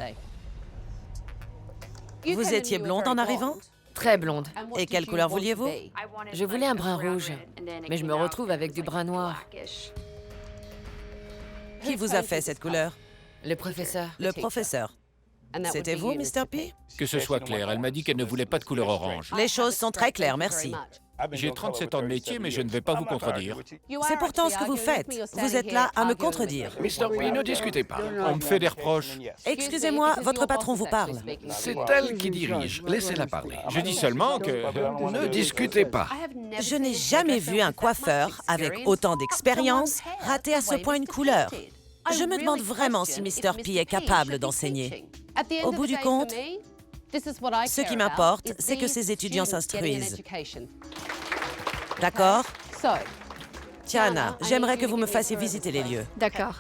Vous étiez blonde en arrivant? Très blonde. Et quelle couleur vouliez-vous? Je voulais un brun rouge, mais je me retrouve avec du brun noir. Qui vous a fait cette couleur? Le professeur. Le professeur. C'était vous, Mr. P? Que ce soit clair, elle m'a dit qu'elle ne voulait pas de couleur orange. Les choses sont très claires, merci. J'ai 37 ans de métier, mais je ne vais pas vous contredire. C'est pourtant ce que vous faites. Vous êtes là à me contredire. Mr. P, ne discutez pas. On me fait des reproches. Excusez-moi, votre patron vous parle. C'est elle qui dirige. Laissez-la parler. Je dis seulement que... Ne discutez pas. Je n'ai jamais vu un coiffeur avec autant d'expérience rater à ce point une couleur. Je me demande vraiment si Mr. P est capable d'enseigner. Au bout du compte, ce qui m'importe, c'est que ces étudiants s'instruisent. D'accord? Tiana, j'aimerais que vous me fassiez visiter les lieux. D'accord.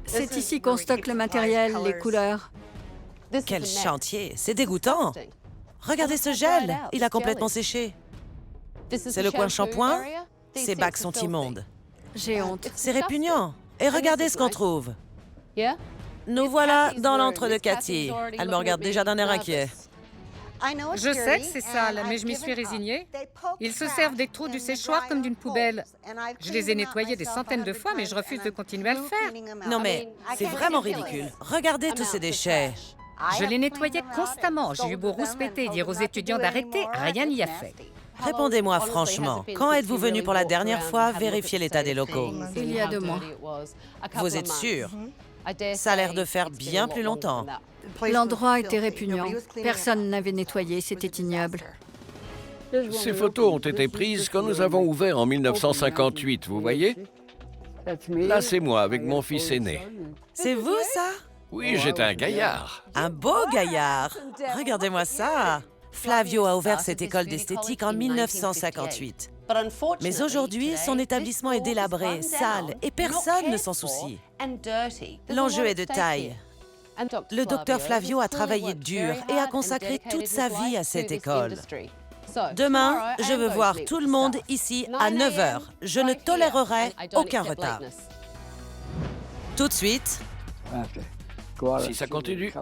C'est ici qu'on stocke le matériel, les couleurs. Quel chantier! C'est dégoûtant! Regardez ce gel! Il a complètement séché. C'est le coin shampoing? Ces bacs sont immondes. J'ai honte. C'est répugnant. Et regardez ce qu'on trouve. Nous voilà dans l'antre de Cathy. Elle me regarde déjà d'un air inquiet. Je sais que c'est sale, mais je m'y suis résignée. Ils se servent des trous du séchoir comme d'une poubelle. Je les ai nettoyés des centaines de fois, mais je refuse de continuer à le faire. Non mais, c'est vraiment ridicule. Regardez tous ces déchets. Je les nettoyais constamment. J'ai eu beau rouspéter et dire aux étudiants d'arrêter, rien n'y a fait. Répondez-moi franchement, quand êtes-vous venu pour la dernière fois vérifier l'état des locaux? Il y a 2 mois. Vous êtes sûr? Ça a l'air de faire bien plus longtemps. L'endroit était répugnant. Personne n'avait nettoyé, c'était ignoble. Ces photos ont été prises quand nous avons ouvert en 1958, vous voyez? Là, c'est moi avec mon fils aîné. C'est vous, ça? Oui, j'étais un gaillard. Un beau gaillard. Regardez-moi ça. Flavio a ouvert cette école d'esthétique en 1958. Mais aujourd'hui, son établissement est délabré, sale, et personne ne s'en soucie. L'enjeu est de taille. Le docteur Flavio a travaillé dur et a consacré toute sa vie à cette école. Demain, je veux voir tout le monde ici à 9 h. Je ne tolérerai aucun retard. Tout de suite. Si ça continue,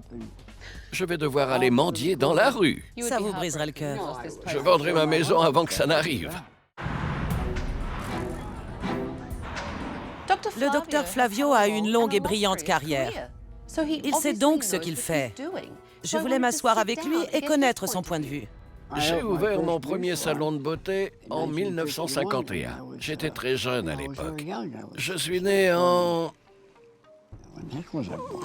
je vais devoir aller mendier dans la rue. Ça vous briserait le cœur. Je vendrai ma maison avant que ça n'arrive. Le docteur Flavio a une longue et brillante carrière. Il sait donc ce qu'il fait. Je voulais m'asseoir avec lui et connaître son point de vue. J'ai ouvert mon premier salon de beauté en 1951. J'étais très jeune à l'époque. Je suis né en...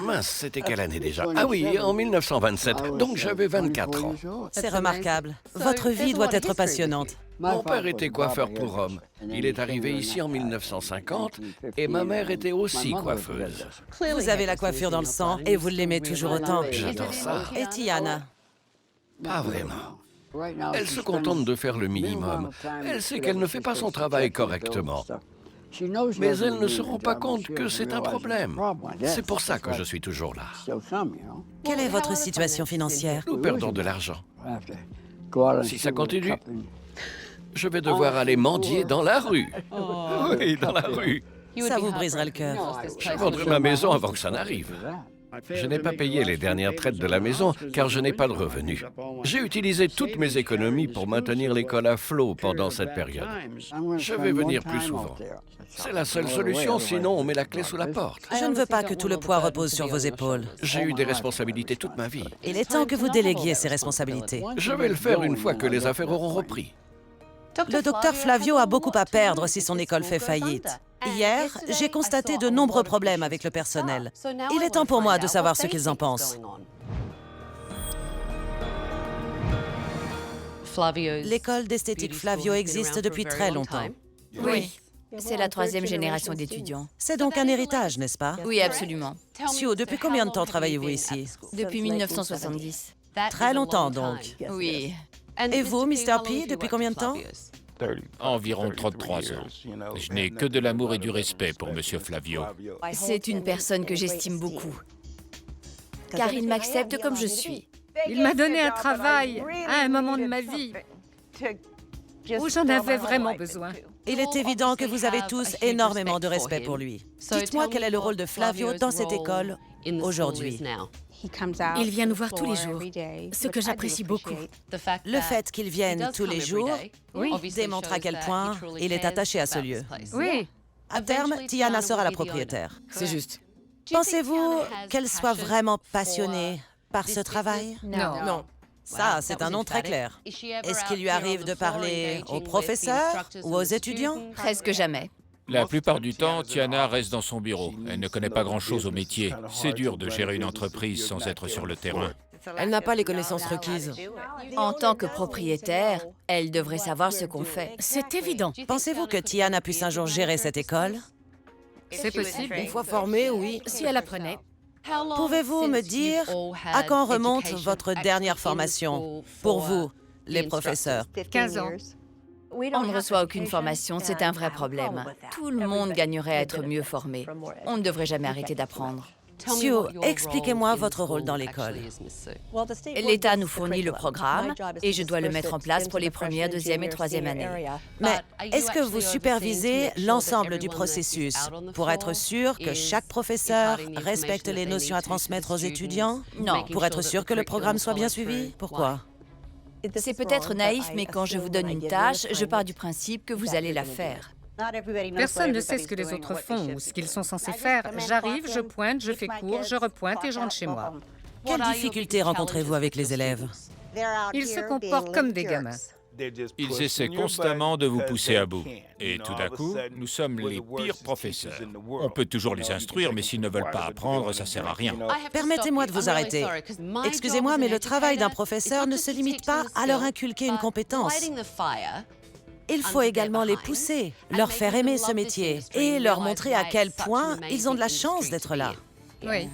Mince, c'était quelle année déjà? Ah oui, en 1927, donc j'avais 24 ans. C'est remarquable. Votre vie doit être passionnante. Mon père était coiffeur pour hommes. Il est arrivé ici en 1950 et ma mère était aussi coiffeuse. Vous avez la coiffure dans le sang et vous l'aimez toujours autant. J'adore ça. Et Tiana? Pas vraiment. Elle se contente de faire le minimum. Elle sait qu'elle ne fait pas son travail correctement. Mais elle ne se rend pas compte que c'est un problème. C'est pour ça que je suis toujours là. Quelle est votre situation financière? Nous perdons de l'argent. Si ça continue, je vais devoir aller mendier dans la rue. Oui, dans la rue. Ça vous briserait le cœur. Je vendrai ma maison avant que ça n'arrive. Je n'ai pas payé les dernières traites de la maison car je n'ai pas de revenus. J'ai utilisé toutes mes économies pour maintenir l'école à flot pendant cette période. Je vais venir plus souvent. C'est la seule solution, sinon on met la clé sous la porte. Je ne veux pas que tout le poids repose sur vos épaules. J'ai eu des responsabilités toute ma vie. Il est temps que vous déléguiez ces responsabilités. Je vais le faire une fois que les affaires auront repris. Le docteur Flavio a beaucoup à perdre si son école fait faillite. Hier, j'ai constaté de nombreux problèmes avec le personnel. Il est temps pour moi de savoir ce qu'ils en pensent. L'école d'esthétique Flavio existe depuis très longtemps. Oui, c'est la 3e génération d'étudiants. C'est donc un héritage, n'est-ce pas? Oui, absolument. Sue, depuis combien de temps travaillez-vous ici? Depuis 1970. Très longtemps, donc. Oui. Et vous, Mr. P, depuis combien de temps? Environ 33 ans. Je n'ai que de l'amour et du respect pour Monsieur Flavio. C'est une personne que j'estime beaucoup. Car il m'accepte comme je suis. Il m'a donné un travail à un moment de ma vie où j'en avais vraiment besoin. Il est évident que vous avez tous énormément de respect pour lui. Dites-moi quel est le rôle de Flavio dans cette école aujourd'hui. Il vient nous voir tous les jours, ce que j'apprécie beaucoup. Le fait qu'il vienne tous les jours démontre à quel point il est attaché à ce lieu. Oui. À terme, Tiana sera la propriétaire. C'est juste. Pensez-vous qu'elle soit vraiment passionnée par ce travail? Non. Ça, c'est un nom très clair. Est-ce qu'il lui arrive de parler aux professeurs ou aux étudiants? Presque jamais. La plupart du temps, Tiana reste dans son bureau. Elle ne connaît pas grand-chose au métier. C'est dur de gérer une entreprise sans être sur le terrain. Elle n'a pas les connaissances requises. En tant que propriétaire, elle devrait savoir ce qu'on fait. C'est évident. Pensez-vous que Tiana puisse un jour gérer cette école? C'est possible. Une fois formée, oui. Si elle apprenait. Pouvez-vous me dire à quand remonte votre dernière formation, pour vous, les professeurs? 15 ans. On ne reçoit aucune formation, c'est un vrai problème. Tout le monde gagnerait à être mieux formé. On ne devrait jamais arrêter d'apprendre. Sue, expliquez-moi votre rôle dans l'école. L'État nous fournit le programme et je dois le mettre en place pour les premières, deuxième et troisième années. Mais est-ce que vous supervisez l'ensemble du processus pour être sûr que chaque professeur respecte les notions à transmettre aux étudiants? Non. Pour être sûr que le programme soit bien suivi? Pourquoi? C'est peut-être naïf, mais quand je vous donne une tâche, je pars du principe que vous allez la faire. Personne ne sait ce que les autres font ou ce qu'ils sont censés faire. J'arrive, je pointe, je fais cours, je repointe et je rentre chez moi. Quelles difficultés rencontrez-vous avec les élèves? Ils se comportent comme des gamins. Ils essaient constamment de vous pousser à bout. Et tout d'un coup, nous sommes les pires professeurs. On peut toujours les instruire, mais s'ils ne veulent pas apprendre, ça sert à rien. Permettez-moi de vous arrêter. Excusez-moi, mais le travail d'un professeur ne se limite pas à leur inculquer une compétence. Il faut également les pousser, leur faire aimer ce métier et leur montrer à quel point ils ont de la chance d'être là. Oui.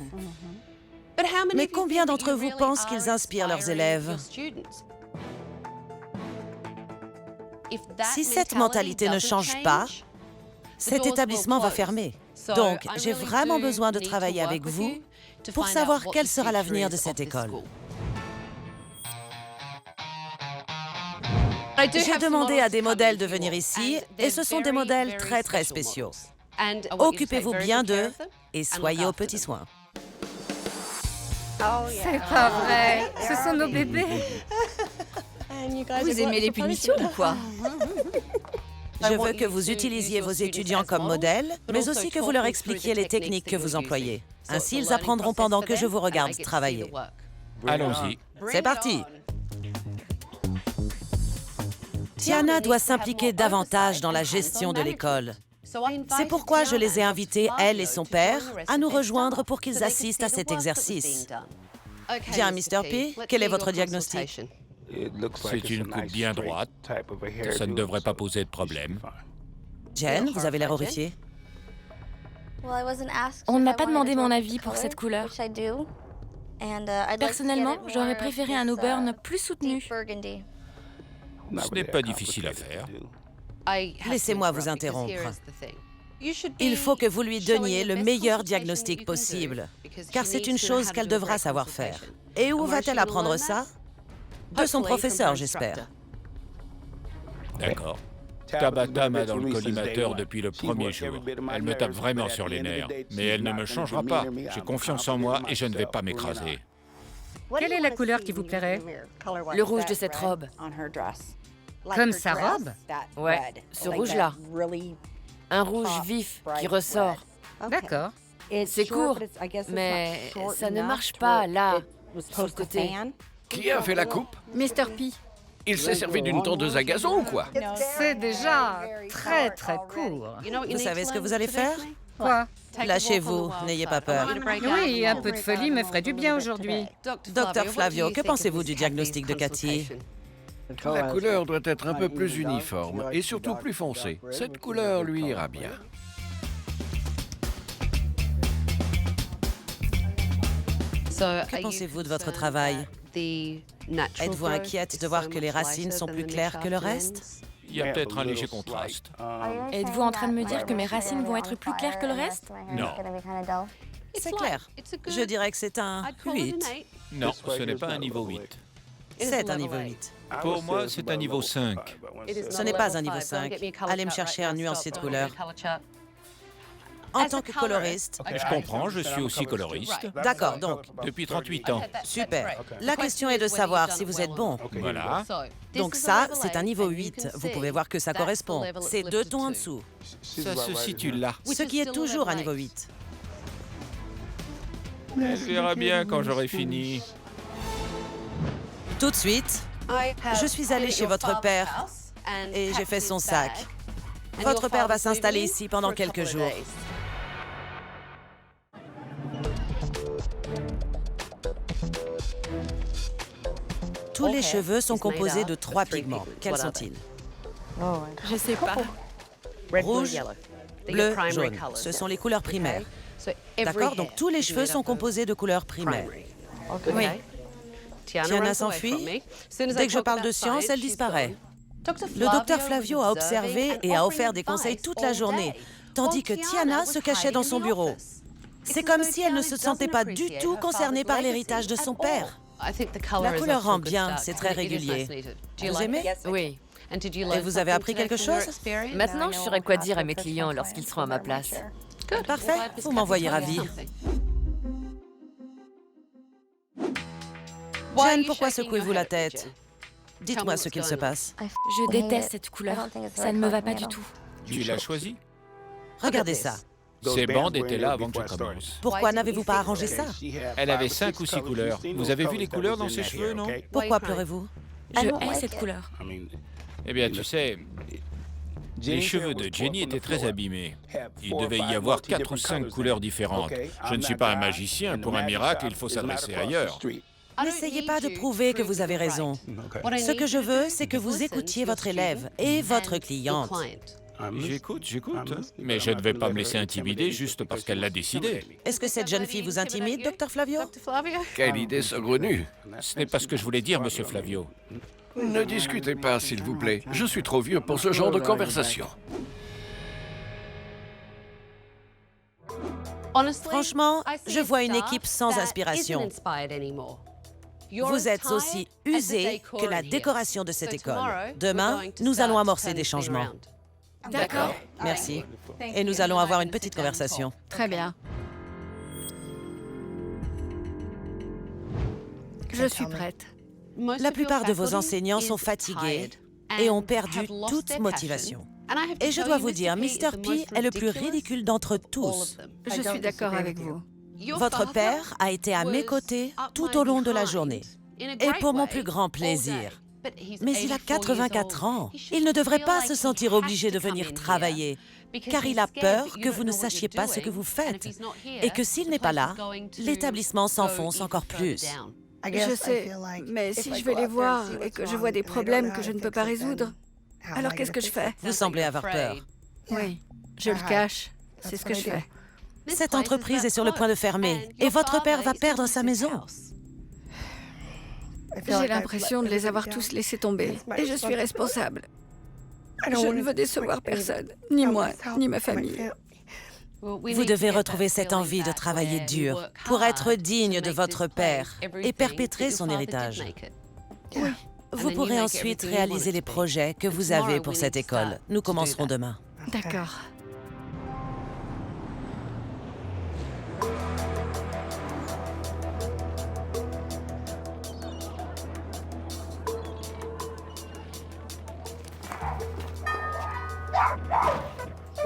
Mais combien d'entre vous pensent qu'ils inspirent leurs élèves? Si cette mentalité ne change pas, cet établissement va fermer. Donc, j'ai vraiment besoin de travailler avec vous pour savoir quel sera l'avenir de cette école. J'ai demandé à des modèles de venir ici et ce sont des modèles très spéciaux. Occupez-vous bien d'eux et soyez aux petits soins. C'est pas vrai. Ce sont nos bébés. Vous aimez les punitions ou quoi? Je veux que vous utilisiez vos étudiants comme modèles, mais aussi que vous leur expliquiez les techniques que vous employez. Ainsi, ils apprendront pendant que je vous regarde travailler. Allons-y. C'est parti! Tiana doit s'impliquer davantage dans la gestion de l'école. C'est pourquoi je les ai invités, elle et son père, à nous rejoindre pour qu'ils assistent à cet exercice. Bien, Mr. P, quel est votre diagnostic? C'est une coupe bien droite. Ça ne devrait pas poser de problème. Jen, vous avez l'air horrifiée. On ne m'a pas demandé mon avis pour cette couleur. Personnellement, j'aurais préféré un auburn plus soutenu. Ce n'est pas difficile à faire. Laissez-moi vous interrompre. Il faut que vous lui donniez le meilleur diagnostic possible, car c'est une chose qu'elle devra savoir faire. Et où va-t-elle apprendre ça? De son professeur, j'espère. D'accord. Tabata m'a dans le collimateur depuis le premier jour. Elle me tape vraiment sur les nerfs. Mais elle ne me changera pas. J'ai confiance en moi et je ne vais pas m'écraser. Quelle est la couleur qui vous plairait? Le rouge de cette robe. Comme sa robe? Ouais, ce rouge-là. Un rouge vif qui ressort. D'accord. C'est court, mais ça ne marche pas là, sur le côté. Qui a fait la coupe? Mr. P. Il s'est servi d'une tondeuse à gazon ou quoi? C'est déjà très court. Vous savez ce que vous allez faire? Quoi? Lâchez-vous, n'ayez pas peur. Oui, un peu de folie me ferait du bien aujourd'hui. Docteur Flavio, que pensez-vous du diagnostic de Cathy? La couleur doit être un peu plus uniforme et surtout plus foncée. Cette couleur lui ira bien. Que pensez-vous de votre travail? Êtes-vous inquiète de voir que les racines sont plus claires que le reste? Il y a peut-être un léger contraste. Êtes-vous en train de me dire que mes racines vont être plus claires que le reste? Non. C'est clair. Je dirais que c'est un 8. Non, ce n'est pas un niveau 8. C'est un niveau 8. Pour moi, c'est un niveau 5. Ce n'est pas un niveau 5. Allez me chercher un nuancier de couleur. En tant que coloriste... Je comprends, je suis aussi coloriste. D'accord, donc... Depuis 38 ans. Super. La question est de savoir si vous êtes bon. Voilà. Donc ça, c'est un niveau 8. Vous pouvez voir que ça correspond. C'est 2 tons en dessous. Ça se situe là. Ce qui est toujours un niveau 8. Elle verra bien quand j'aurai fini. Tout de suite, je suis allée chez votre père et j'ai fait son sac. Votre père va s'installer ici pendant quelques jours. Tous les cheveux sont composés de 3 pigments. Quels sont-ils? Je sais pas. Rouge, bleu, jaune. Ce sont les couleurs primaires. D'accord? Donc tous les cheveux sont composés de couleurs primaires. Oui. Tiana s'enfuit. Dès que je parle de science, elle disparaît. Le docteur Flavio a observé et a offert des conseils toute la journée, tandis que Tiana se cachait dans son bureau. C'est comme si elle ne se sentait pas du tout concernée par l'héritage de son père. La couleur rend bien, c'est très régulier. Vous aimez? Oui. Et vous avez appris quelque chose? Maintenant, je saurai quoi dire à mes clients lorsqu'ils seront à ma place. Parfait, vous m'envoyez ravi. Jen, pourquoi secouez-vous la tête? Dites-moi ce qu'il se passe. Je déteste cette couleur. Ça ne me va pas du tout. Tu l'as choisi? Regardez ça. Ces bandes étaient là avant que je commence. Pourquoi n'avez-vous pas arrangé ça? Elle avait 5 ou 6 couleurs. Vous avez vu les couleurs dans ses cheveux, non? Pourquoi pleurez-vous? Je hais cette couleur. Eh bien, tu sais, les cheveux de Jenny étaient très abîmés. Il devait y avoir 4 ou 5 couleurs différentes. Je ne suis pas un magicien. Pour un miracle, il faut s'adresser ailleurs. N'essayez pas de prouver que vous avez raison. Ce que je veux, c'est que vous écoutiez votre élève et votre cliente. J'écoute, mais je ne vais pas me laisser intimider juste parce qu'elle l'a décidé. Est-ce que cette jeune fille vous intimide, Dr Flavio? Quelle idée saugrenue! Ce n'est pas ce que je voulais dire, Monsieur Flavio. Ne discutez pas, s'il vous plaît. Je suis trop vieux pour ce genre de conversation. Franchement, je vois une équipe sans inspiration. Vous êtes aussi usés que la décoration de cette école. Demain, nous allons amorcer des changements. D'accord. Merci. Et nous allons avoir une petite conversation. Très bien. Je suis prête. La plupart de vos enseignants sont fatigués et ont perdu toute motivation. Et je dois vous dire, Mr. P est le plus ridicule d'entre tous. Je suis d'accord avec vous. Votre père a été à mes côtés tout au long de la journée. Et pour mon plus grand plaisir. Mais il a 84 ans. Il ne devrait pas se sentir obligé de venir travailler, car il a peur que vous ne sachiez pas ce que vous faites, et que s'il n'est pas là, l'établissement s'enfonce encore plus. Je sais, mais si je vais les voir et que je vois des problèmes que je ne peux pas résoudre, alors qu'est-ce que je fais? Vous semblez avoir peur. Oui, je le cache. C'est ce que je fais. Cette entreprise est sur le point de fermer, et votre père va perdre sa maison. J'ai l'impression de les avoir tous laissés tomber, et je suis responsable. Je ne veux décevoir personne, ni moi, ni ma famille. Vous devez retrouver cette envie de travailler dur pour être digne de votre père et perpétrer son héritage. Oui. Vous pourrez ensuite réaliser les projets que vous avez pour cette école. Nous commencerons demain. D'accord.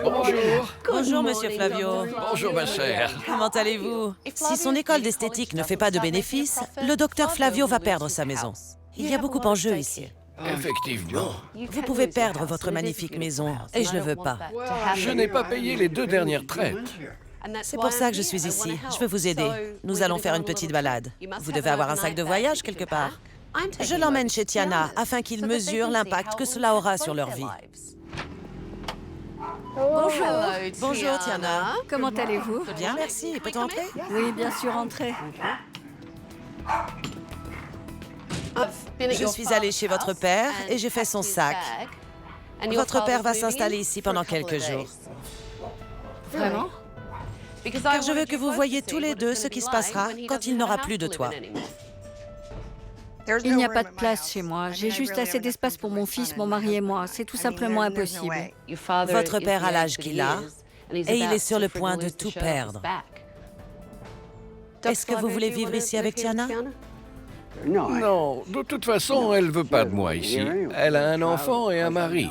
Bonjour. Bonjour, Monsieur Flavio. Bonjour, ma chère. Comment allez-vous? Si son école d'esthétique ne fait pas de bénéfices, le docteur Flavio va perdre sa maison. Il y a beaucoup en jeu ici. Effectivement. Vous pouvez perdre votre magnifique maison, et je ne veux pas. Je n'ai pas payé les 2 dernières traites. C'est pour ça que je suis ici. Je veux vous aider. Nous allons faire une petite balade. Vous devez avoir un sac de voyage quelque part. Je l'emmène chez Tiana afin qu'ils mesurent l'impact que cela aura sur leur vie. Bonjour. Bonjour Tiana. Comment allez-vous? Bien, merci. Peut-on entrer? Oui, bien sûr, entrez. Je suis allée chez votre père et j'ai fait son sac. Votre père va s'installer ici pendant quelques jours. Vraiment? Car je veux que vous voyiez tous les deux ce qui se passera quand il n'aura plus de toi. Il n'y a pas de place chez moi. J'ai juste assez d'espace pour mon fils, mon mari et moi. C'est tout simplement impossible. Votre père a l'âge qu'il a et il est sur le point de tout perdre. Est-ce que vous voulez vivre ici avec Tiana? Non, de toute façon, elle veut pas de moi ici. Elle a un enfant et un mari.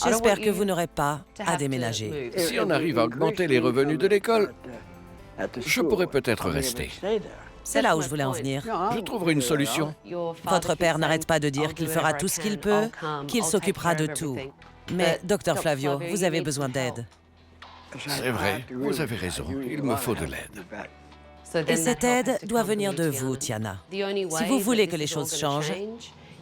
J'espère que vous n'aurez pas à déménager. Si on arrive à augmenter les revenus de l'école, je pourrais peut-être rester. C'est là où je voulais en venir. Je trouverai une solution. Votre père n'arrête pas de dire qu'il fera tout ce qu'il peut, qu'il s'occupera de tout. Mais, Dr Flavio, vous avez besoin d'aide. C'est vrai, vous avez raison. Il me faut de l'aide. Et cette aide doit venir de vous, Tiana. Si vous voulez que les choses changent,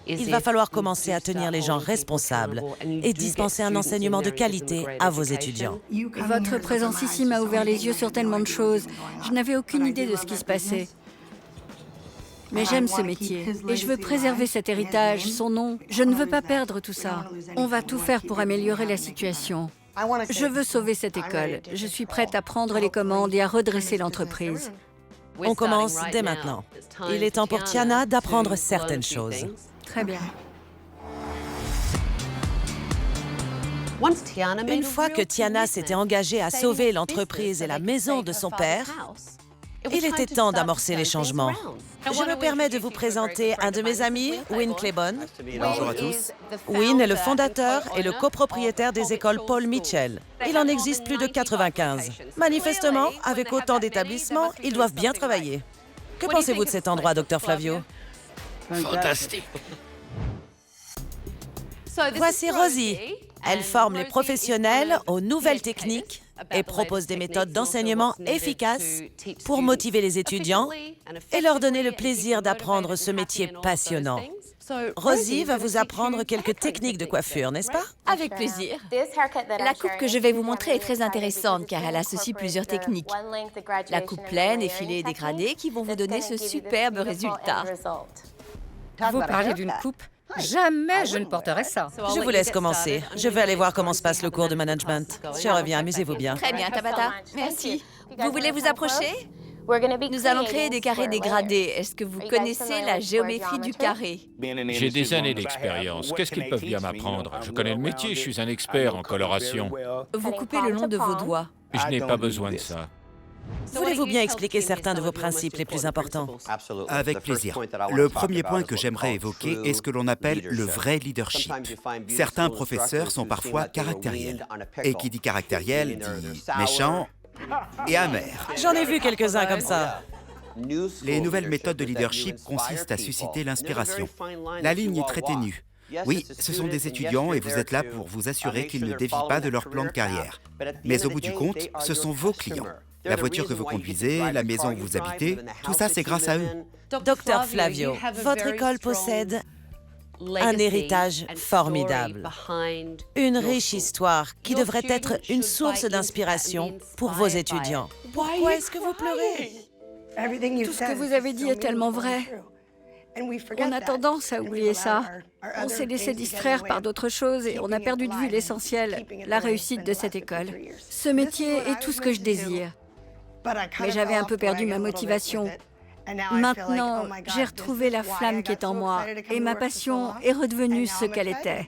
il va falloir commencer à tenir les gens responsables et dispenser un enseignement de qualité à vos étudiants. Votre présence ici m'a ouvert les yeux sur tellement de choses. Je n'avais aucune idée de ce qui se passait. Mais j'aime ce métier et je veux préserver cet héritage, son nom. Je ne veux pas perdre tout ça. On va tout faire pour améliorer la situation. Je veux sauver cette école. Je suis prête à prendre les commandes et à redresser l'entreprise. On commence dès maintenant. Il est temps pour Tiana d'apprendre certaines choses. Très bien. Une fois que Tiana s'était engagée à sauver l'entreprise et la maison de son père, il était temps d'amorcer les changements. Je me permets de vous présenter un de mes amis, Win Claiborne. Bonjour à tous. Win est le fondateur et le copropriétaire des écoles Paul Mitchell. Il en existe plus de 95. Manifestement, avec autant d'établissements, ils doivent bien travailler. Que pensez-vous de cet endroit, Dr Flavio? Fantastique. Voici Rosie. Elle forme les professionnels aux nouvelles techniques et propose des méthodes d'enseignement efficaces pour motiver les étudiants et leur donner le plaisir d'apprendre ce métier passionnant. Rosie va vous apprendre quelques techniques de coiffure, n'est-ce pas? Avec plaisir. La coupe que je vais vous montrer est très intéressante car elle associe plusieurs techniques. La coupe pleine et filée dégradée qui vont vous donner ce superbe résultat. Vous parlez d'une coupe? Jamais je ne porterai ça. Je vous laisse commencer. Je vais aller voir comment se passe le cours de management. Je reviens, amusez-vous bien. Très bien, Tabata. Merci. Vous voulez vous approcher? Nous allons créer des carrés dégradés. Est-ce que vous connaissez la géométrie du carré? J'ai des années d'expérience. Qu'est-ce qu'ils peuvent bien m'apprendre? Je connais le métier, je suis un expert en coloration. Vous coupez le long de vos doigts. Je n'ai pas besoin de ça. Voulez-vous bien expliquer certains de vos principes les plus importants? Avec plaisir. Le premier point que j'aimerais évoquer est ce que l'on appelle le vrai leadership. Certains professeurs sont parfois caractériels. Et qui dit caractériel dit méchant et amer. J'en ai vu quelques-uns comme ça. Les nouvelles méthodes de leadership consistent à susciter l'inspiration. La ligne est très ténue. Oui, ce sont des étudiants et vous êtes là pour vous assurer qu'ils ne dévient pas de leur plan de carrière. Mais au bout du compte, ce sont vos clients. La voiture que vous conduisez, la maison où vous habitez, tout ça, c'est grâce à eux. Dr Flavio, votre école possède un héritage formidable. Une riche histoire qui devrait être une source d'inspiration pour vos étudiants. Pourquoi est-ce que vous pleurez? Tout ce que vous avez dit est tellement vrai. On a tendance à oublier ça. On s'est laissé distraire par d'autres choses et on a perdu de vue l'essentiel, la réussite de cette école. Ce métier est tout ce que je désire. Mais j'avais un peu perdu ma motivation. Maintenant, j'ai retrouvé la flamme qui est en moi et ma passion est redevenue ce qu'elle était.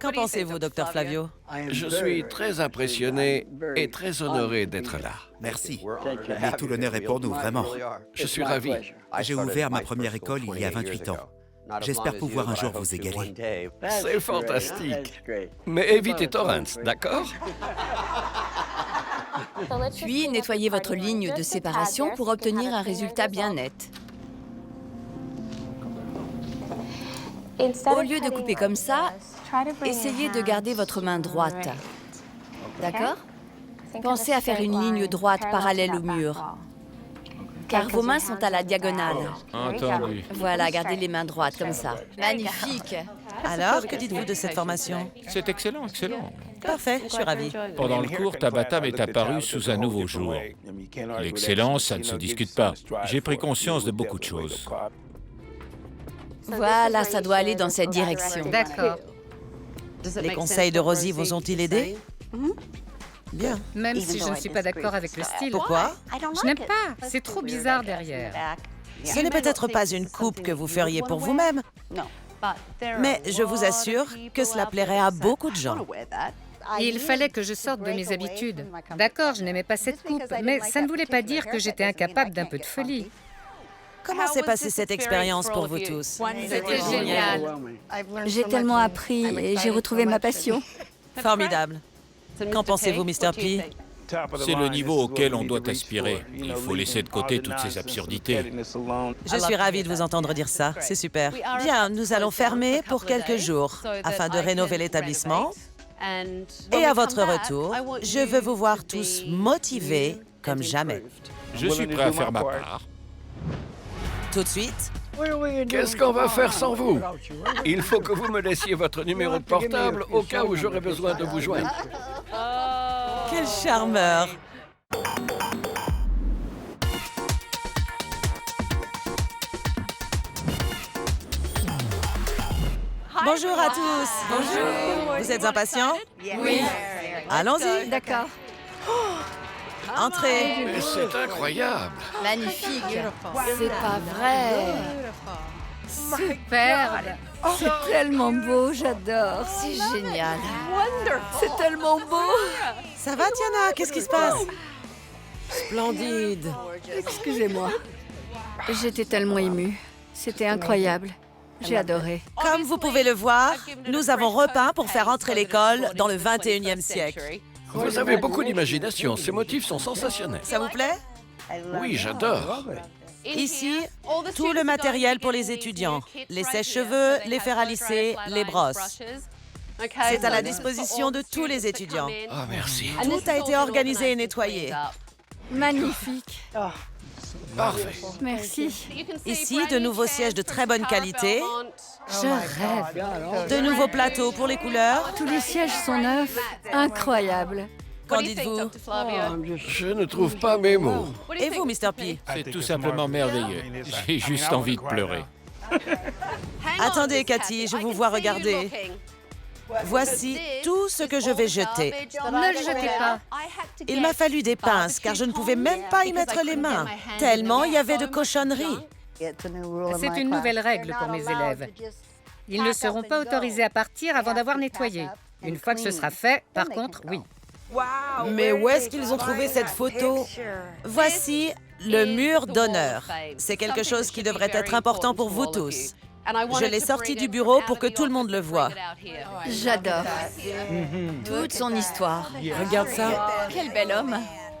Qu'en pensez-vous, Dr Flavio? Je suis très impressionné et très honoré d'être là. Merci. Mais tout l'honneur est pour nous, vraiment. Je suis ravi. J'ai ouvert ma première école il y a 28 ans. J'espère pouvoir un jour vous égaler. C'est fantastique. Mais évitez Torrance, d'accord? Puis, nettoyez votre ligne de séparation pour obtenir un résultat bien net. Au lieu de couper comme ça, essayez de garder votre main droite. D'accord? Pensez à faire une ligne droite parallèle au mur. car vos mains sont à la diagonale. Entendu. Voilà, gardez les mains droites comme ça. Magnifique. Alors, que dites-vous de cette formation? C'est excellent, excellent. Parfait, je suis ravie. Pendant le cours, Tabata m'est apparu sous un nouveau jour. L'excellence, ça ne se discute pas. J'ai pris conscience de beaucoup de choses. Voilà, ça doit aller dans cette direction. D'accord. Les conseils de Rosie vous ont-ils aidé? Bien. Même si je ne suis pas d'accord avec le style. Pourquoi? Je n'aime pas. C'est trop bizarre derrière. Ce n'est peut-être pas une coupe que vous feriez pour vous-même, mais je vous assure que cela plairait à beaucoup de gens. Il fallait que je sorte de mes habitudes. D'accord, je n'aimais pas cette coupe, mais ça ne voulait pas dire que j'étais incapable d'un peu de folie. Comment s'est passée cette expérience pour vous tous? C'était génial. J'ai tellement appris et j'ai retrouvé ma passion. Formidable. Qu'en pensez-vous, Mr. P? C'est le niveau auquel on doit aspirer. Il faut laisser de côté toutes ces absurdités. Je suis ravie de vous entendre dire ça. C'est super. Bien, nous allons fermer pour quelques jours afin de rénover l'établissement. Et à votre retour, je veux vous voir tous motivés comme jamais. Je suis prêt à faire ma part. Tout de suite. Qu'est-ce qu'on va faire sans vous? Il faut que vous me laissiez votre numéro de portable au cas où j'aurai besoin de vous joindre. Quel charmeur! Bonjour à tous! Bonjour! Vous êtes impatients? Oui. Allons-y! D'accord. Entrez! Mais c'est incroyable! Magnifique. C'est pas vrai. Superbe. C'est tellement beau, j'adore. C'est génial. C'est tellement beau. Ça va, Tiana? Qu'est-ce qui se passe? Splendide. Excusez-moi. J'étais tellement émue. C'était incroyable. J'ai adoré. Comme vous pouvez le voir, nous avons repeint pour faire entrer l'école dans le 21e siècle. Vous avez beaucoup d'imagination. Ces motifs sont sensationnels. Ça vous plaît? Oui, j'adore. Ici, tout le matériel pour les étudiants. Les sèche-cheveux, les fers à lisser, les brosses. C'est à la disposition de tous les étudiants. Oh, merci. Tout a été organisé et nettoyé. Magnifique. Parfait. Merci. Ici, de nouveaux sièges de très bonne qualité. Je rêve. De nouveaux plateaux pour les couleurs. Tous les sièges sont neufs. Incroyable. Qu'en dites-vous? Je ne trouve pas mes mots. Et vous, Mr. P? C'est tout simplement merveilleux. J'ai juste envie de pleurer. Attendez, Cathy, je vous vois regarder. Voici tout ce que je vais jeter. Ne le jetez pas. Il m'a fallu des pinces, car je ne pouvais même pas y mettre les mains, tellement il y avait de cochonneries. C'est une nouvelle règle pour mes élèves. Ils ne seront pas autorisés à partir avant d'avoir nettoyé. Une fois que ce sera fait, par contre, oui. Mais où est-ce qu'ils ont trouvé cette photo? Voici le mur d'honneur. C'est quelque chose qui devrait être important pour vous tous. Je l'ai sorti du bureau pour que tout le monde le voie. J'adore. Toute son histoire. Regarde ça. Quel bel homme.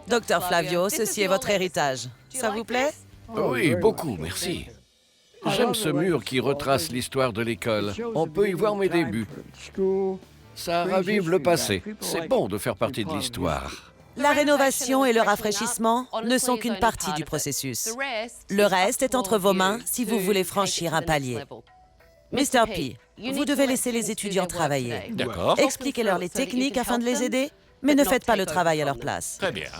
Docteur Flavio, ceci est votre héritage. Ça vous plaît? Oui, beaucoup, merci. J'aime ce mur qui retrace l'histoire de l'école. On peut y voir mes débuts. Ça ravive le passé. C'est bon de faire partie de l'histoire. La rénovation et le rafraîchissement ne sont qu'une partie du processus. Le reste est entre vos mains si vous voulez franchir un palier. Mr. P, vous devez laisser les étudiants travailler. D'accord. Expliquez-leur les techniques afin de les aider, mais ne faites pas le travail à leur place. Très bien.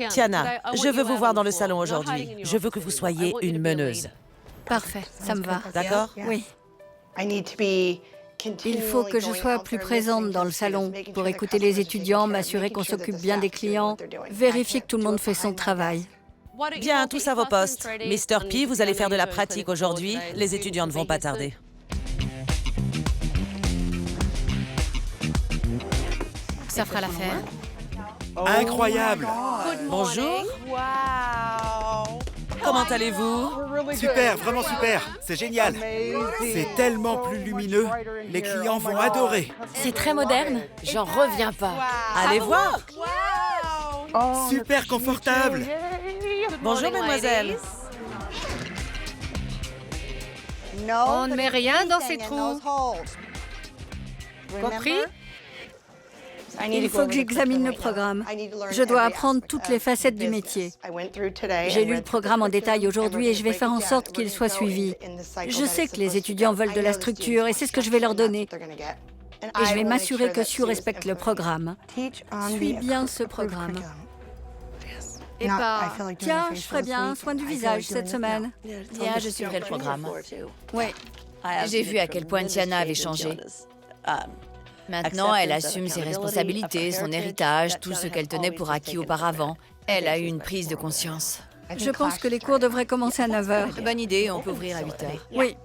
Tiana, je veux vous voir dans le salon aujourd'hui. Je veux que vous soyez une meneuse. Parfait, ça me va. D'accord? Oui. Il faut que je sois plus présente dans le salon pour écouter les étudiants, m'assurer qu'on s'occupe bien des clients, vérifier que tout le monde fait son travail. Bien, tous à vos postes. Mr. P, vous allez faire de la pratique aujourd'hui. Les étudiants ne vont pas tarder. Ça fera l'affaire. Incroyable! Bonjour. Comment allez-vous? Super, vraiment super! C'est génial! C'est tellement plus lumineux. Les clients vont adorer. C'est très moderne. J'en reviens pas. Allez voir. Super confortable! Bonjour, mademoiselle. On ne met rien dans ces trous. Compris? Il faut que j'examine le programme. Je dois apprendre toutes les facettes du métier. J'ai lu le programme en détail aujourd'hui et je vais faire en sorte qu'il soit suivi. Je sais que les étudiants veulent de la structure et c'est ce que je vais leur donner. Et je vais m'assurer que Sue respecte le programme. Suis bien ce programme. Et pas, tiens, je ferai bien un soin du visage cette semaine. Tiens, je suivrai le programme. Oui. J'ai vu à quel point Tiana avait changé. Maintenant, elle assume ses responsabilités, son héritage, tout ce qu'elle tenait pour acquis auparavant. Elle a eu une prise de conscience. Je pense que les cours devraient commencer à 9h. Bonne idée, on peut ouvrir à 8h. Oui.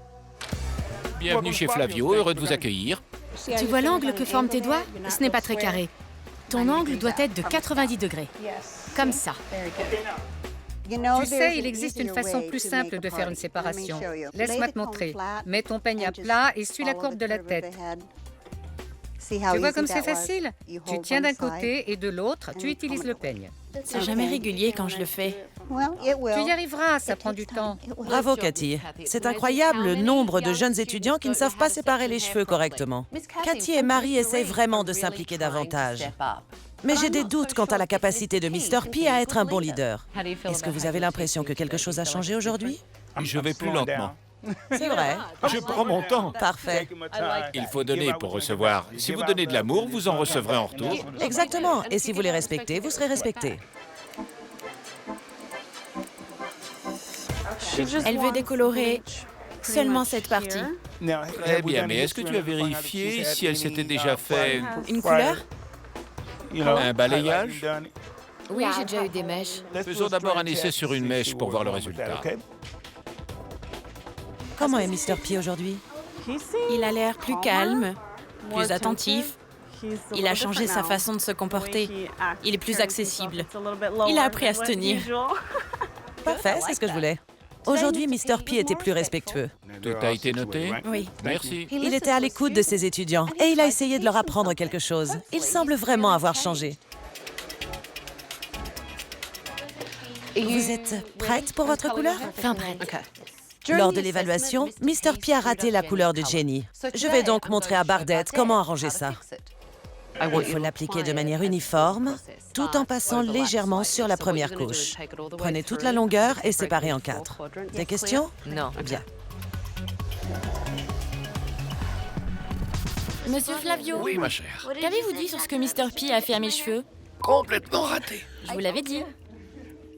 Bienvenue chez Flavio, heureux de vous accueillir. Tu vois l'angle que forment tes doigts? Ce n'est pas très carré. Ton angle doit être de 90 degrés. Comme ça. Tu sais, il existe une façon plus simple de faire une séparation. Laisse-moi te montrer. Mets ton peigne à plat et suis la courbe de la tête. Tu vois comme c'est facile? Tu tiens d'un côté et de l'autre, tu utilises le peigne. C'est jamais régulier quand je le fais. Tu y arriveras, ça prend du temps. Bravo, Cathy. C'est incroyable le nombre de jeunes étudiants qui ne savent pas séparer les cheveux correctement. Cathy et Marie essayent vraiment de s'impliquer davantage. Mais j'ai des doutes quant à la capacité de Mr. P à être un bon leader. Est-ce que vous avez l'impression que quelque chose a changé aujourd'hui? Je vais plus lentement. C'est vrai. Je prends mon temps. Parfait. Il faut donner pour recevoir. Si vous donnez de l'amour, vous en recevrez en retour. Exactement. Et si vous les respectez, vous serez respecté. Elle veut décolorer seulement cette partie. Très bien, mais est-ce que tu as vérifié si elle s'était déjà fait Une couleur? un balayage? Oui, j'ai déjà eu des mèches. Faisons d'abord un essai sur une mèche pour voir le résultat. Comment est Mr. P aujourd'hui? Il a l'air plus calme, plus attentif. Il a changé sa façon de se comporter. Il est plus accessible. Il a appris à se tenir. Parfait, c'est ce que je voulais. Aujourd'hui, Mr. P était plus respectueux. Tout a été noté? Oui. Merci. Il était à l'écoute de ses étudiants et il a essayé de leur apprendre quelque chose. Il semble vraiment avoir changé. Vous êtes prête pour votre couleur? Fin prête. Lors de l'évaluation, Mr. P a raté la couleur de Jenny. Je vais donc montrer à Bardette comment arranger ça. Il faut l'appliquer de manière uniforme, tout en passant légèrement sur la première couche. Prenez toute la longueur et séparez en 4. Des questions? Non. Bien. Monsieur Flavio? Oui, ma chère. Qu'avez-vous dit sur ce que Mr. P a fait à mes cheveux? Complètement raté. Je vous l'avais dit.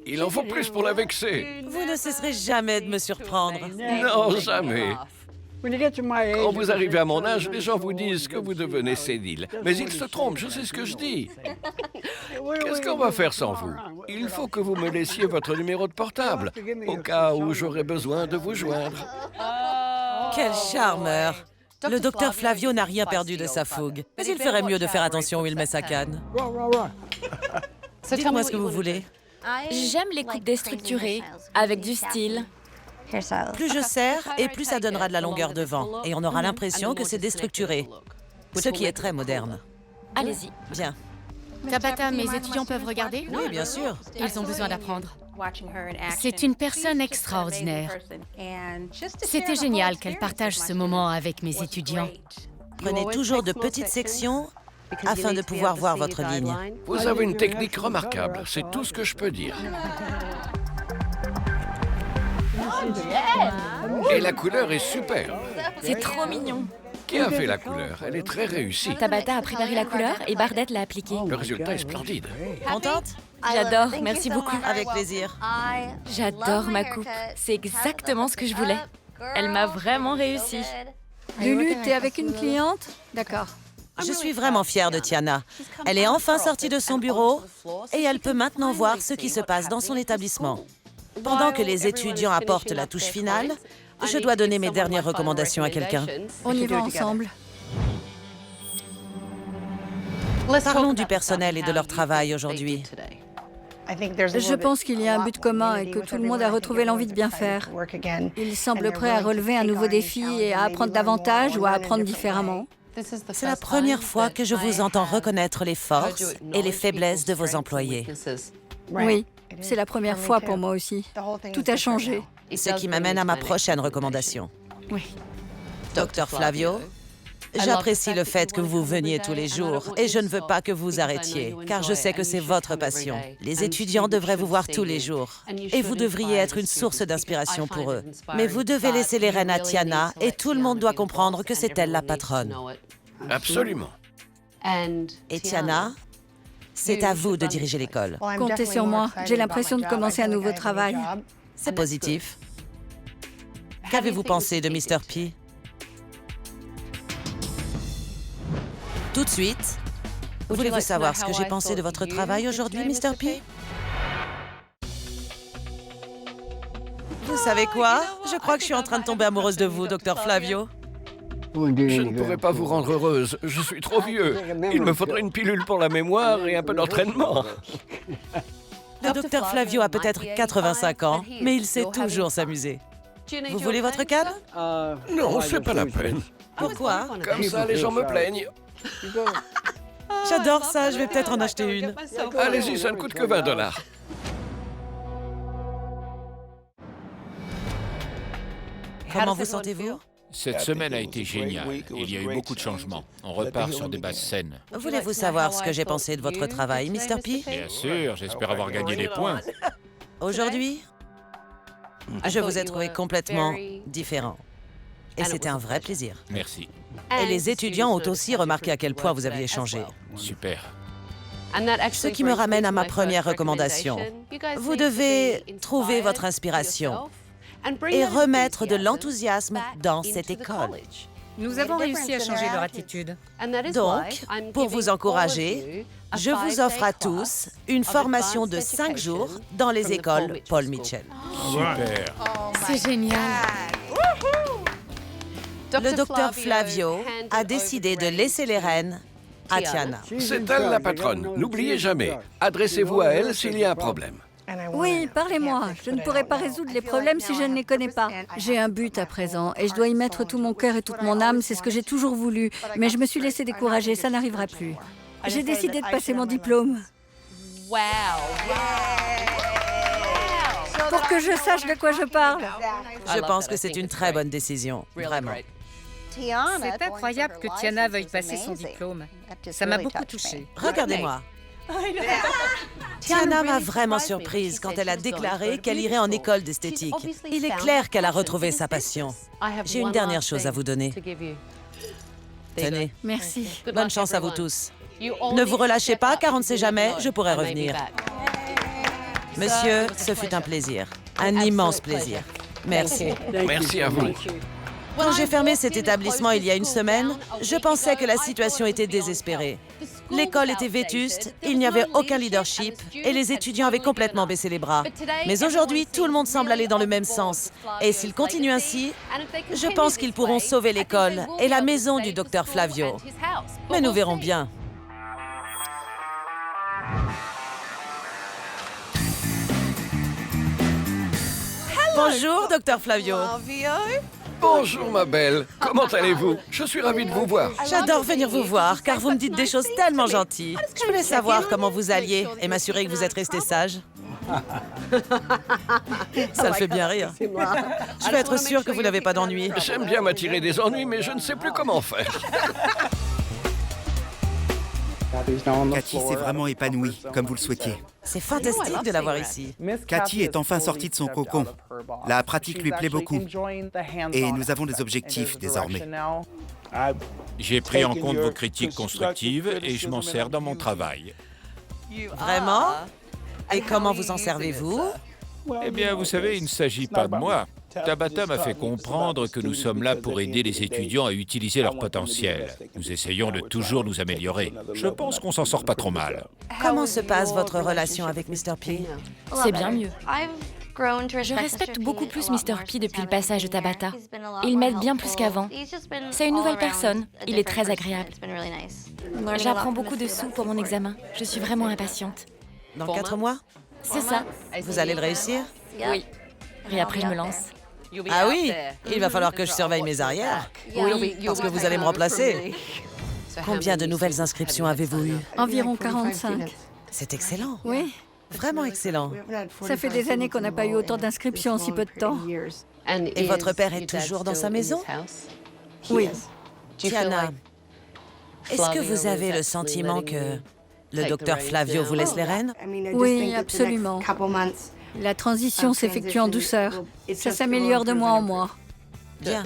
Il en faut plus pour la vexer. Vous ne cesserez jamais de me surprendre. Non, jamais. Quand vous arrivez à mon âge, les gens vous disent que vous devenez sénile. Mais ils se trompent, je sais ce que je dis. Qu'est-ce qu'on va faire sans vous? Il faut que vous me laissiez votre numéro de portable, au cas où j'aurai besoin de vous joindre. Quel charmeur! Le docteur Flavio n'a rien perdu de sa fougue. Mais il ferait mieux de faire attention où il met sa canne. Dites-moi ce que vous voulez. J'aime les coupes déstructurées, avec du style. Plus je serre, et plus ça donnera de la longueur devant. Et on aura l'impression que c'est déstructuré. Ce qui est très moderne. Allez-y. Bien. Tabata, mes étudiants peuvent regarder? Oui, bien sûr. Ils ont besoin d'apprendre. C'est une personne extraordinaire. C'était génial qu'elle partage ce moment avec mes étudiants. Prenez toujours de petites sections afin de pouvoir voir votre ligne. Vous avez une technique remarquable, c'est tout ce que je peux dire. Et la couleur est superbe. C'est trop mignon. Qui a fait la couleur? Elle est très réussie. Tabata a préparé la couleur et Bardette l'a appliquée. Le résultat est splendide. Contente? J'adore, merci beaucoup. Avec plaisir. J'adore ma coupe. C'est exactement ce que je voulais. Elle m'a vraiment réussi. Lulu, t'es avec une cliente? D'accord. Je suis vraiment fière de Tiana. Elle est enfin sortie de son bureau et elle peut maintenant voir ce qui se passe dans son établissement. Pendant que les étudiants apportent la touche finale, je dois donner mes dernières recommandations à quelqu'un. On y va ensemble. Parlons du personnel et de leur travail aujourd'hui. Je pense qu'il y a un but commun et que tout le monde a retrouvé l'envie de bien faire. Ils semblent prêts à relever un nouveau défi et à apprendre davantage ou à apprendre différemment. C'est la première fois que je vous entends reconnaître les forces et les faiblesses de vos employés. Oui, c'est la première fois pour moi aussi. Tout a changé. Ce qui m'amène à ma prochaine recommandation. Oui. Docteur Flavio, J'apprécie le fait que vous veniez tous les jours et je ne veux pas que vous arrêtiez, car je sais que c'est votre passion. Les étudiants devraient vous voir tous les jours et vous devriez être une source d'inspiration pour eux. Mais vous devez laisser les rênes à Tiana et tout le monde doit comprendre que c'est elle la patronne. Absolument. Et Tiana, c'est à vous de diriger l'école. Comptez sur moi. J'ai l'impression de commencer un nouveau travail. C'est positif. Qu'avez-vous pensé de Mr. P? Tout de suite, voulez-vous savoir ce que j'ai pensé de votre travail aujourd'hui, Mr. P? Vous savez quoi? Je crois que je suis en train de tomber amoureuse de vous, Dr. Flavio. Je ne pourrais pas vous rendre heureuse. Je suis trop vieux. Il me faudrait une pilule pour la mémoire et un peu d'entraînement. Le Dr. Flavio a peut-être 85 ans, mais il sait toujours s'amuser. Vous voulez votre canne? Non, c'est pas la peine. Pourquoi? Comme ça, les gens me plaignent. J'adore ça, je vais peut-être en acheter une. Allez-y, ça ne coûte que 20 $. Comment vous sentez-vous? Cette semaine a été géniale. Il y a eu beaucoup de changements. On repart sur des bases saines. Voulez-vous savoir ce que j'ai pensé de votre travail, Mr. P? Bien sûr, j'espère avoir gagné des points. Aujourd'hui, je vous ai trouvé complètement différent. Et c'était un vrai plaisir. Merci. Et les étudiants ont aussi remarqué à quel point vous aviez changé. Super. Ce qui me ramène à ma première recommandation. Vous devez trouver votre inspiration et remettre de l'enthousiasme dans cette école. Nous avons réussi à changer leur attitude. Donc, pour vous encourager, je vous offre à tous une formation de 5 jours dans les écoles Paul Mitchell. Super. C'est génial. Le docteur Flavio a décidé de laisser les rênes à Tiana. C'est elle la patronne. N'oubliez jamais, adressez-vous à elle s'il y a un problème. Oui, parlez-moi. Je ne pourrai pas résoudre les problèmes si je ne les connais pas. J'ai un but à présent et je dois y mettre tout mon cœur et toute mon âme. C'est ce que j'ai toujours voulu. Mais je me suis laissé décourager. Ça n'arrivera plus. J'ai décidé de passer mon diplôme. Pour que je sache de quoi je parle. Je pense que c'est une très bonne décision. Vraiment. C'est incroyable que Tiana veuille passer son diplôme. Ça m'a beaucoup touchée. Regardez-moi. Tiana m'a vraiment surprise quand elle a déclaré qu'elle irait en école d'esthétique. Il est clair qu'elle a retrouvé sa passion. J'ai une dernière chose à vous donner. Tenez. Merci. Bonne chance à vous tous. Ne vous relâchez pas, car on ne sait jamais, je pourrai revenir. Monsieur, ce fut un plaisir. Un immense plaisir. Merci. Merci à vous. Quand j'ai fermé cet établissement il y a une semaine, je pensais que la situation était désespérée. L'école était vétuste, il n'y avait aucun leadership et les étudiants avaient complètement baissé les bras. Mais aujourd'hui, tout le monde semble aller dans le même sens. Et s'ils continuent ainsi, je pense qu'ils pourront sauver l'école et la maison du docteur Flavio. Mais nous verrons bien. Bonjour, docteur Flavio. Bonjour ma belle, comment allez-vous? Je suis ravi de vous voir. J'adore venir vous voir, car vous me dites des choses tellement gentilles. Je voulais savoir comment vous alliez et m'assurer que vous êtes resté sage. Ça le fait bien rire. Je veux être sûre que vous n'avez pas d'ennuis. J'aime bien m'attirer des ennuis, mais je ne sais plus comment faire. Cathy s'est vraiment épanouie, comme vous le souhaitiez. C'est fantastique de l'avoir ici. Cathy est enfin sortie de son cocon. La pratique lui plaît beaucoup. Et nous avons des objectifs désormais. J'ai pris en compte vos critiques constructives et je m'en sers dans mon travail. Vraiment? Et comment vous en servez-vous? Eh bien, vous savez, il ne s'agit pas de moi. Tabata m'a fait comprendre que nous sommes là pour aider les étudiants à utiliser leur potentiel. Nous essayons de toujours nous améliorer. Je pense qu'on s'en sort pas trop mal. Comment se passe votre relation avec Mr. P? C'est bien mieux. Je respecte beaucoup plus Mr. P depuis le passage de Tabata. Il m'aide bien plus qu'avant. C'est une nouvelle personne. Il est très agréable. J'apprends beaucoup de sous pour mon examen. Je suis vraiment impatiente. Dans 4 mois? C'est ça. Vous allez le réussir? Oui. Et après, je me lance. Ah oui? Il va falloir que je surveille mes arrières. Oui, parce que vous allez me remplacer. Combien de nouvelles inscriptions avez-vous eues? Environ 45. C'est excellent. Oui. Vraiment excellent. Ça fait des années qu'on n'a pas eu autant d'inscriptions en si peu de temps. Et votre père est toujours dans sa maison? Oui. Tiana, est-ce que vous avez le sentiment que le docteur Flavio vous laisse les rênes? Oui, absolument. La transition s'effectue en douceur. Ça s'améliore de mois en mois. Bien.